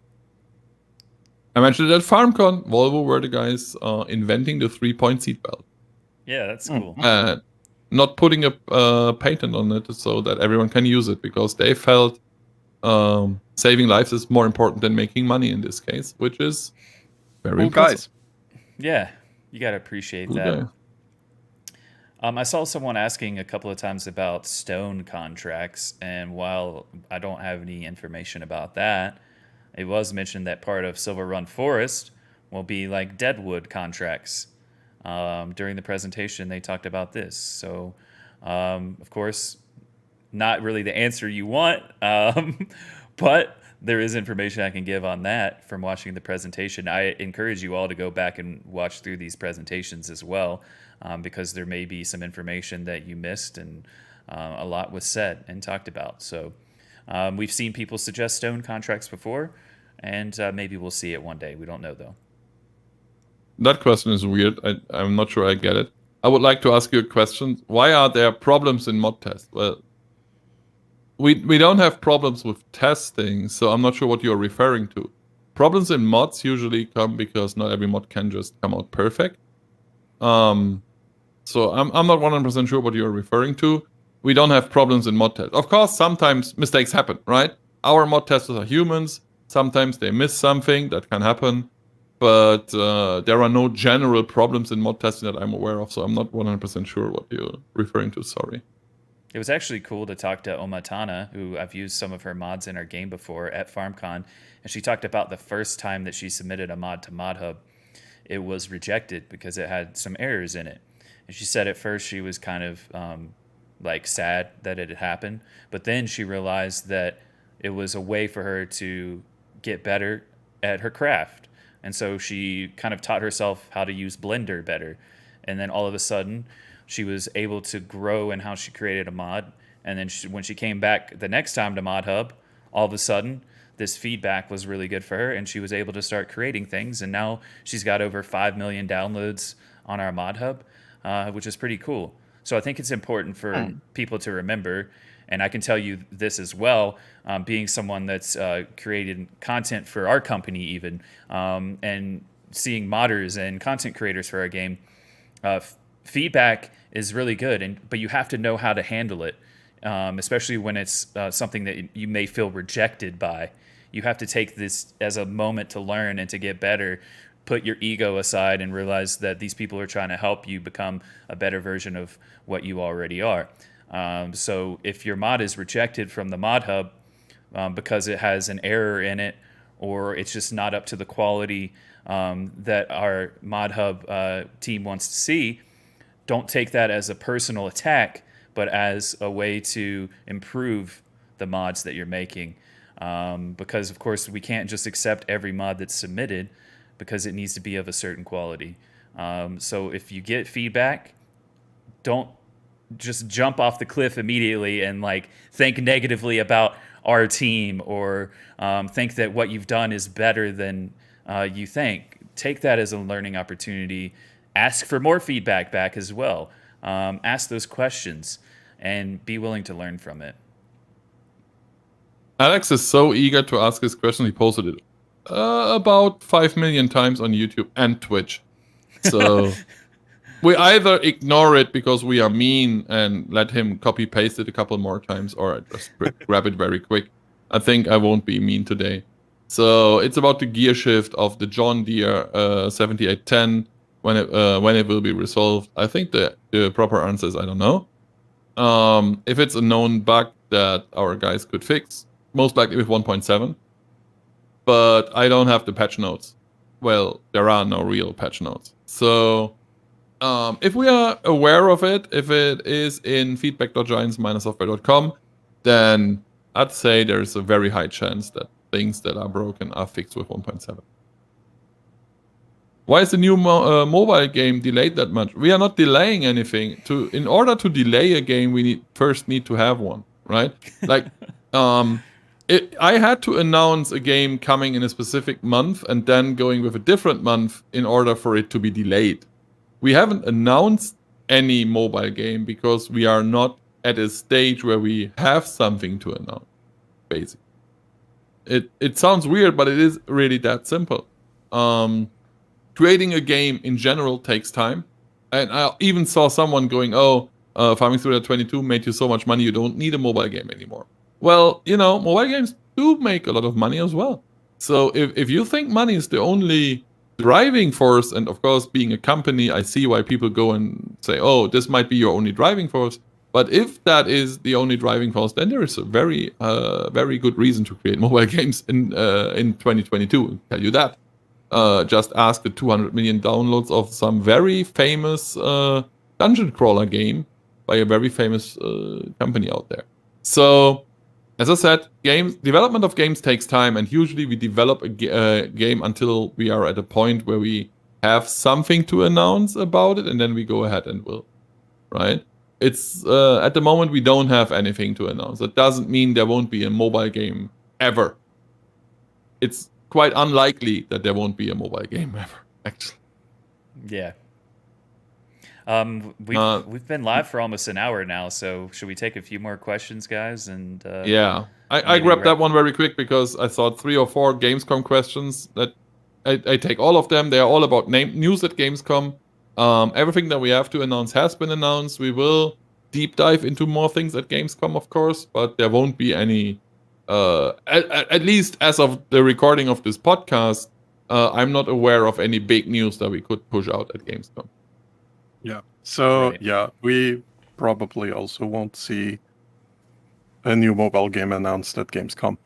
I mentioned it at FarmCon. Volvo were the guys inventing the 3-point seatbelt. Yeah, that's cool. Not putting a patent on it so that everyone can use it, because they felt saving lives is more important than making money in this case, which is very impressive. Guys. Yeah, you got to appreciate that. I saw someone asking a couple of times about stone contracts, and while I don't have any information about that, it was mentioned that part of Silver Run Forest will be like deadwood contracts. During the presentation, they talked about this. So, of course, not really the answer you want, but there is information I can give on that from watching the presentation. I encourage you all to go back and watch through these presentations as well, because there may be some information that you missed, and a lot was said and talked about. So we've seen people suggest stone contracts before, and maybe we'll see it one day. We don't know though. That question is weird. I'm not sure I get it. I would like to ask you a question. Why are there problems in mod test? Well, we don't have problems with testing, so I'm not sure what you're referring to. Problems in mods usually come because not every mod can just come out perfect. So I'm not 100% sure what you're referring to. We don't have problems in mod test. Of course, sometimes mistakes happen, right? Our mod testers are humans. Sometimes they miss something. That can happen. But there are no general problems in mod testing that I'm aware of, so I'm not 100% sure what you're referring to, sorry. It was actually cool to talk to Omatana, who I've used some of her mods in our game before at FarmCon, and she talked about the first time that she submitted a mod to ModHub. It was rejected because it had some errors in it. And she said at first she was kind of like sad that it had happened, but then she realized that it was a way for her to get better at her craft. And so she kind of taught herself how to use Blender better. And then all of a sudden, she was able to grow in how she created a mod. And then when she came back the next time to ModHub, all of a sudden, this feedback was really good for her, and she was able to start creating things. And now she's got over 5 million downloads on our ModHub, which is pretty cool. So I think it's important for people to remember, and I can tell you this as well, being someone that's created content for our company even, and seeing modders and content creators for our game, feedback is really good, but you have to know how to handle it, especially when it's something that you may feel rejected by. You have to take this as a moment to learn and to get better. Put your ego aside and realize that these people are trying to help you become a better version of what you already are. So if your mod is rejected from the mod hub because it has an error in it, or it's just not up to the quality that our mod hub team wants to see, don't take that as a personal attack, but as a way to improve the mods that you're making. Because of course we can't just accept every mod that's submitted, because it needs to be of a certain quality. So if you get feedback, don't just jump off the cliff immediately and like think negatively about our team, or think that what you've done is better than you think. Take that as a learning opportunity. Ask for more feedback back as well. Ask those questions and be willing to learn from it. Alex is so eager to ask his question, he posted it about 5 million times on YouTube and Twitch. So we either ignore it because we are mean and let him copy paste it a couple more times, or just grab it very quick. I think I won't be mean today. So it's about the gear shift of the John Deere 7810, when it will be resolved. I think the proper answer is I don't know. If it's a known bug that our guys could fix, most likely with 1.7. But I don't have the patch notes. Well, there are no real patch notes. So if we are aware of it, if it is in feedback.giants-software.com, then I'd say there's a very high chance that things that are broken are fixed with 1.7. Why is the new mobile game delayed that much? We are not delaying anything. In order to delay a game, we first need to have one, right? Like, I had to announce a game coming in a specific month and then going with a different month in order for it to be delayed. We haven't announced any mobile game because we are not at a stage where we have something to announce, basically. It sounds weird, but it is really that simple. Creating a game in general takes time. And I even saw someone going, Farming Simulator 22 made you so much money, you don't need a mobile game anymore. Well, mobile games do make a lot of money as well. So if you think money is the only driving force, and of course, being a company, I see why people go and say, this might be your only driving force. But if that is the only driving force, then there is a very, very good reason to create mobile games in 2022. I'll tell you that. Just ask the 200 million downloads of some very famous dungeon crawler game by a very famous company out there. So, as I said, development of games takes time, and usually we develop a game until we are at a point where we have something to announce about it, and then we go ahead and will, right? It's at the moment we don't have anything to announce. That doesn't mean there won't be a mobile game ever. It's quite unlikely that there won't be a mobile game ever, actually. Yeah. We've been live for almost an hour now, so should we take a few more questions, guys? And yeah, I grabbed that one very quick because I thought 3 or 4 Gamescom questions that I take all of them. They are all about news at Gamescom. Everything that we have to announce has been announced. We will deep dive into more things at Gamescom, of course, but there won't be any. At least as of the recording of this podcast, I'm not aware of any big news that we could push out at Gamescom. Yeah. So, Right. yeah, we probably also won't see a new mobile game announced at Gamescom.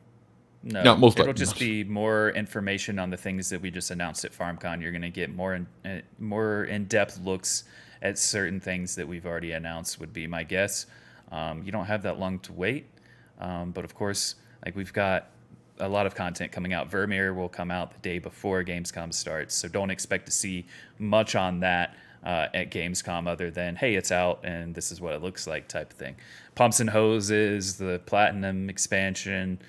No, Yeah, most it'll likely just not. be more information on the things that we just announced at FarmCon. You're going to get more in-depth looks at certain things that we've already announced, would be my guess. You don't have that long to wait, but of course, like, we've got a lot of content coming out. Vermeer will come out the day before Gamescom starts, so don't expect to see much on that at Gamescom other than, hey, it's out and this is what it looks like type of thing. Pumps and hoses, the Platinum expansion,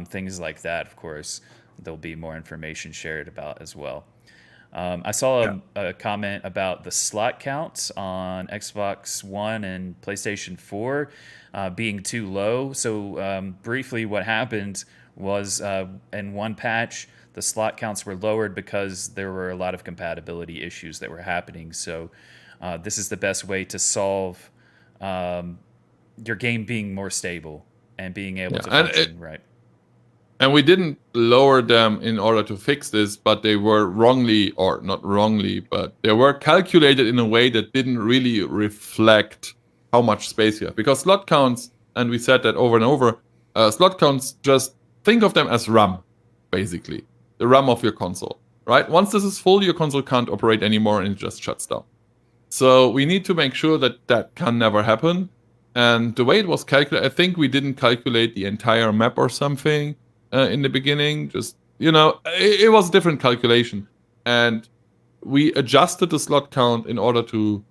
things like that, of course, there'll be more information shared about as well. I saw a comment about the slot counts on Xbox One and PlayStation 4 being too low. So briefly, what happened was in one patch, the slot counts were lowered because there were a lot of compatibility issues that were happening. So this is the best way to solve your game being more stable and being able to function right. And we didn't lower them in order to fix this, but they were wrongly, or not wrongly, but they were calculated in a way that didn't really reflect how much space you have. Because slot counts, and we said that over and over, slot counts, just think of them as RAM, basically. The RAM of your console, right? Once this is full, your console can't operate anymore and it just shuts down. So we need to make sure that that can never happen. And the way it was calculated, I think we didn't calculate the entire map or something in the beginning. Just, it was a different calculation. And we adjusted the slot count in order to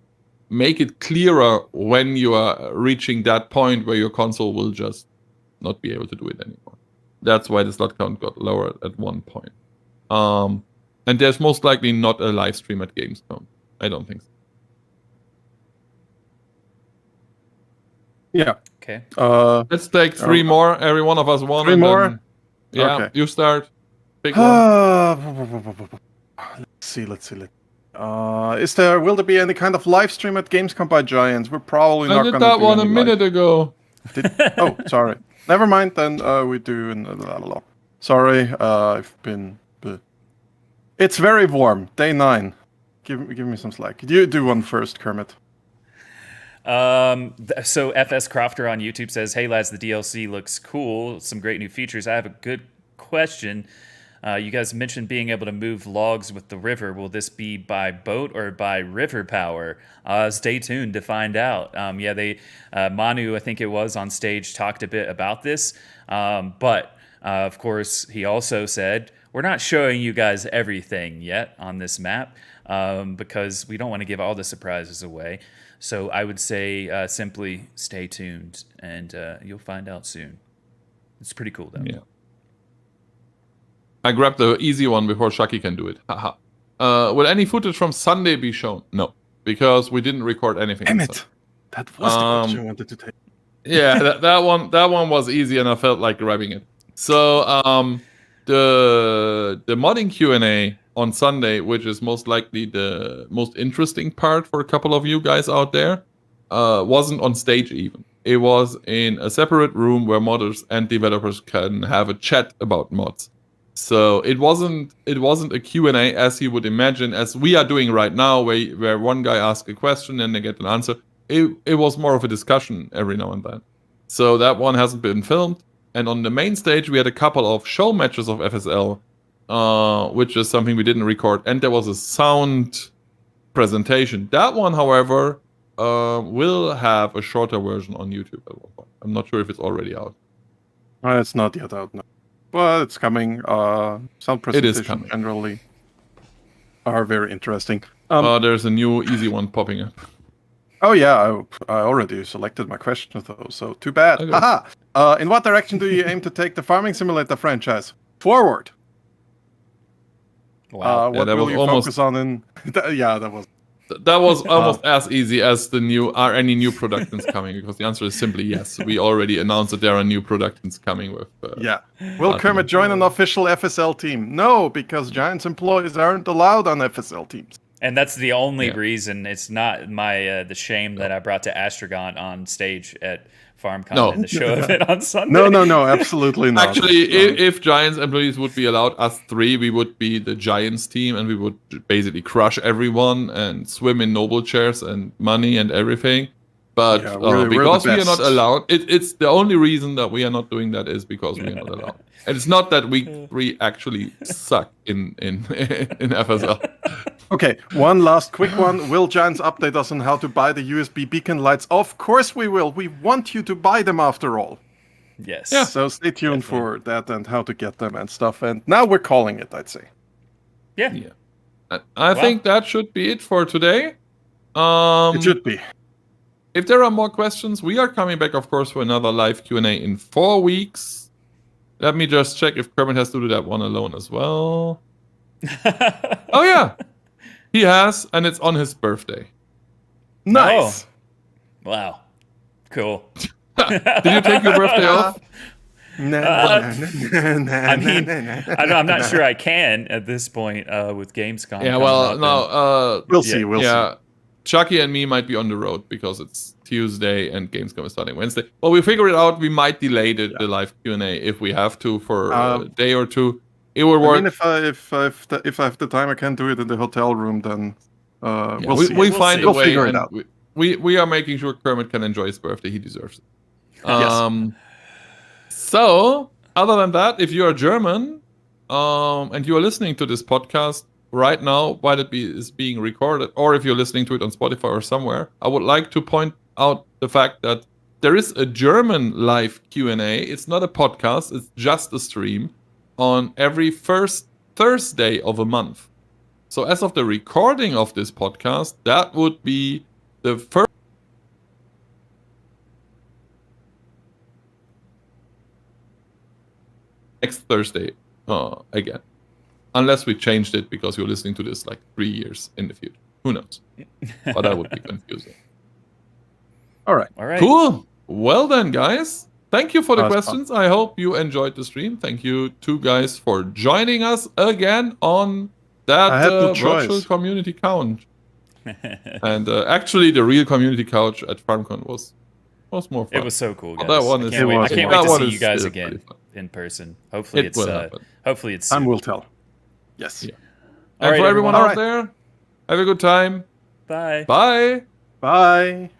make it clearer when you are reaching that point where your console will just not be able to do it anymore. That's why the slot count got lower at one point. And there's most likely not a live stream at Gamescom. I don't think so. Yeah. Okay. Let's take 3 more. Every one of us one. 3 more? Then, yeah, Okay. you start. Pick one. Let's see. Will there be any kind of live stream at Gamescom by Giants? We're probably I not did going to that do one a any minute ago. Oh, sorry. Never mind. Then we do. Sorry, I've been. It's very warm. Day 9. Give me some slack. You do one first, Kermit. So FS Crofter on YouTube says, "Hey lads, the DLC looks cool. Some great new features. I have a good question. You guys mentioned being able to move logs with the river. Will this be by boat or by river power? Stay tuned to find out." Manu, I think it was on stage, talked a bit about this, but of course he also said, we're not showing you guys everything yet on this map because we don't want to give all the surprises away. So I would say simply stay tuned, and you'll find out soon. It's pretty cool, though. Yeah. I grabbed the easy one before Chaki can do it. Haha. Will any footage from Sunday be shown? No, because we didn't record anything. Damn it! That was the question I wanted to take. Yeah, that one was easy, and I felt like grabbing it. So the modding Q&A on Sunday, which is most likely the most interesting part for a couple of you guys out there, wasn't on stage even. It was in a separate room where modders and developers can have a chat about mods. So it wasn't a Q&A as you would imagine, as we are doing right now, where one guy asks a question and they get an answer. It was more of a discussion every now and then. So that one hasn't been filmed. And on the main stage, we had a couple of show matches of FSL, which is something we didn't record. And there was a sound presentation. That one, however, will have a shorter version on YouTube at one point. I'm not sure if it's already out. It's not yet out, no. But it's coming. Sound presentations generally are very interesting. There's a new easy one popping up. Oh yeah, I already selected my question though, so too bad. Okay. Haha! In what direction do you aim to take the Farming Simulator franchise? Forward! Wow. What that will was you almost- focus on in... Yeah, that was... That was almost as easy as are any new productions coming? Because the answer is simply yes. We already announced that there are new productions coming with. Yeah. Will Kermit join an official FSL team? No, because Giants employees aren't allowed on FSL teams. And that's the only Yeah. reason. It's not my the shame that I brought to Astragon on stage at FarmCon No. and the show event on Sunday. No, absolutely not. Actually, if Giants employees would be allowed, us three, we would be the Giants team, and we would basically crush everyone and swim in noble chairs and money and everything. But Yeah, we're the because we are not best. allowed, it's the only reason that we are not doing that is because we are not allowed. And it's not that we actually suck in FSL. Okay, one last quick one. Will Giants update us on how to buy the USB beacon lights? Of course we will. We want you to buy them after all. Yes. Yeah. So stay tuned for that and how to get them and stuff. And now we're calling it, I'd say. Yeah. I think that should be it for today. It should be. If there are more questions, we are coming back, of course, for another live Q&A in 4 weeks. Let me just check if Kermit has to do that one alone as well. Oh, yeah. He has, and it's on his birthday. Nice. Wow. Cool. Did you take your birthday off? I mean, I'm not sure I can at this point with Gamescom. Yeah, coming well, up no. We'll see. We'll see. Yeah, Chaki and me might be on the road because it's Tuesday and Gamescom is starting Wednesday. Well, we figure it out. We might delay the live Q&A if we have to for a day or two. It will work. I mean, if I have the time, I can do it in the hotel room. Then we'll see. We find see. a We'll way. figure it And out. we are making sure Kermit can enjoy his birthday. He deserves it. Yes. So, other than that, if you are German and you are listening to this podcast right now while is being recorded, or if you're listening to it on Spotify or somewhere, I would like to point out the fact that there is a German live Q&A. It's not a podcast. It's just a stream on every first Thursday of a month. So as of the recording of this podcast, that would be the first next Thursday again. Unless we changed it because you're listening to this like 3 years in the future. Who knows? But that would be confusing. All right. All right. Cool. Well then, guys. Thank you for the That was questions. I hope you enjoyed the stream. Thank you two guys for joining us again on that I had no virtual choice. community couch. And actually, the real community couch at FarmCon was more fun. It was so cool, guys. That one is- I can't wait, I it can't was. wait That to one see is you guys still again pretty fun. in person. Hopefully It will happen. hopefully it's Time soon. will tell. Yes. Yeah. All And right, for everyone everyone. out there, have a good time. Bye. Bye. Bye.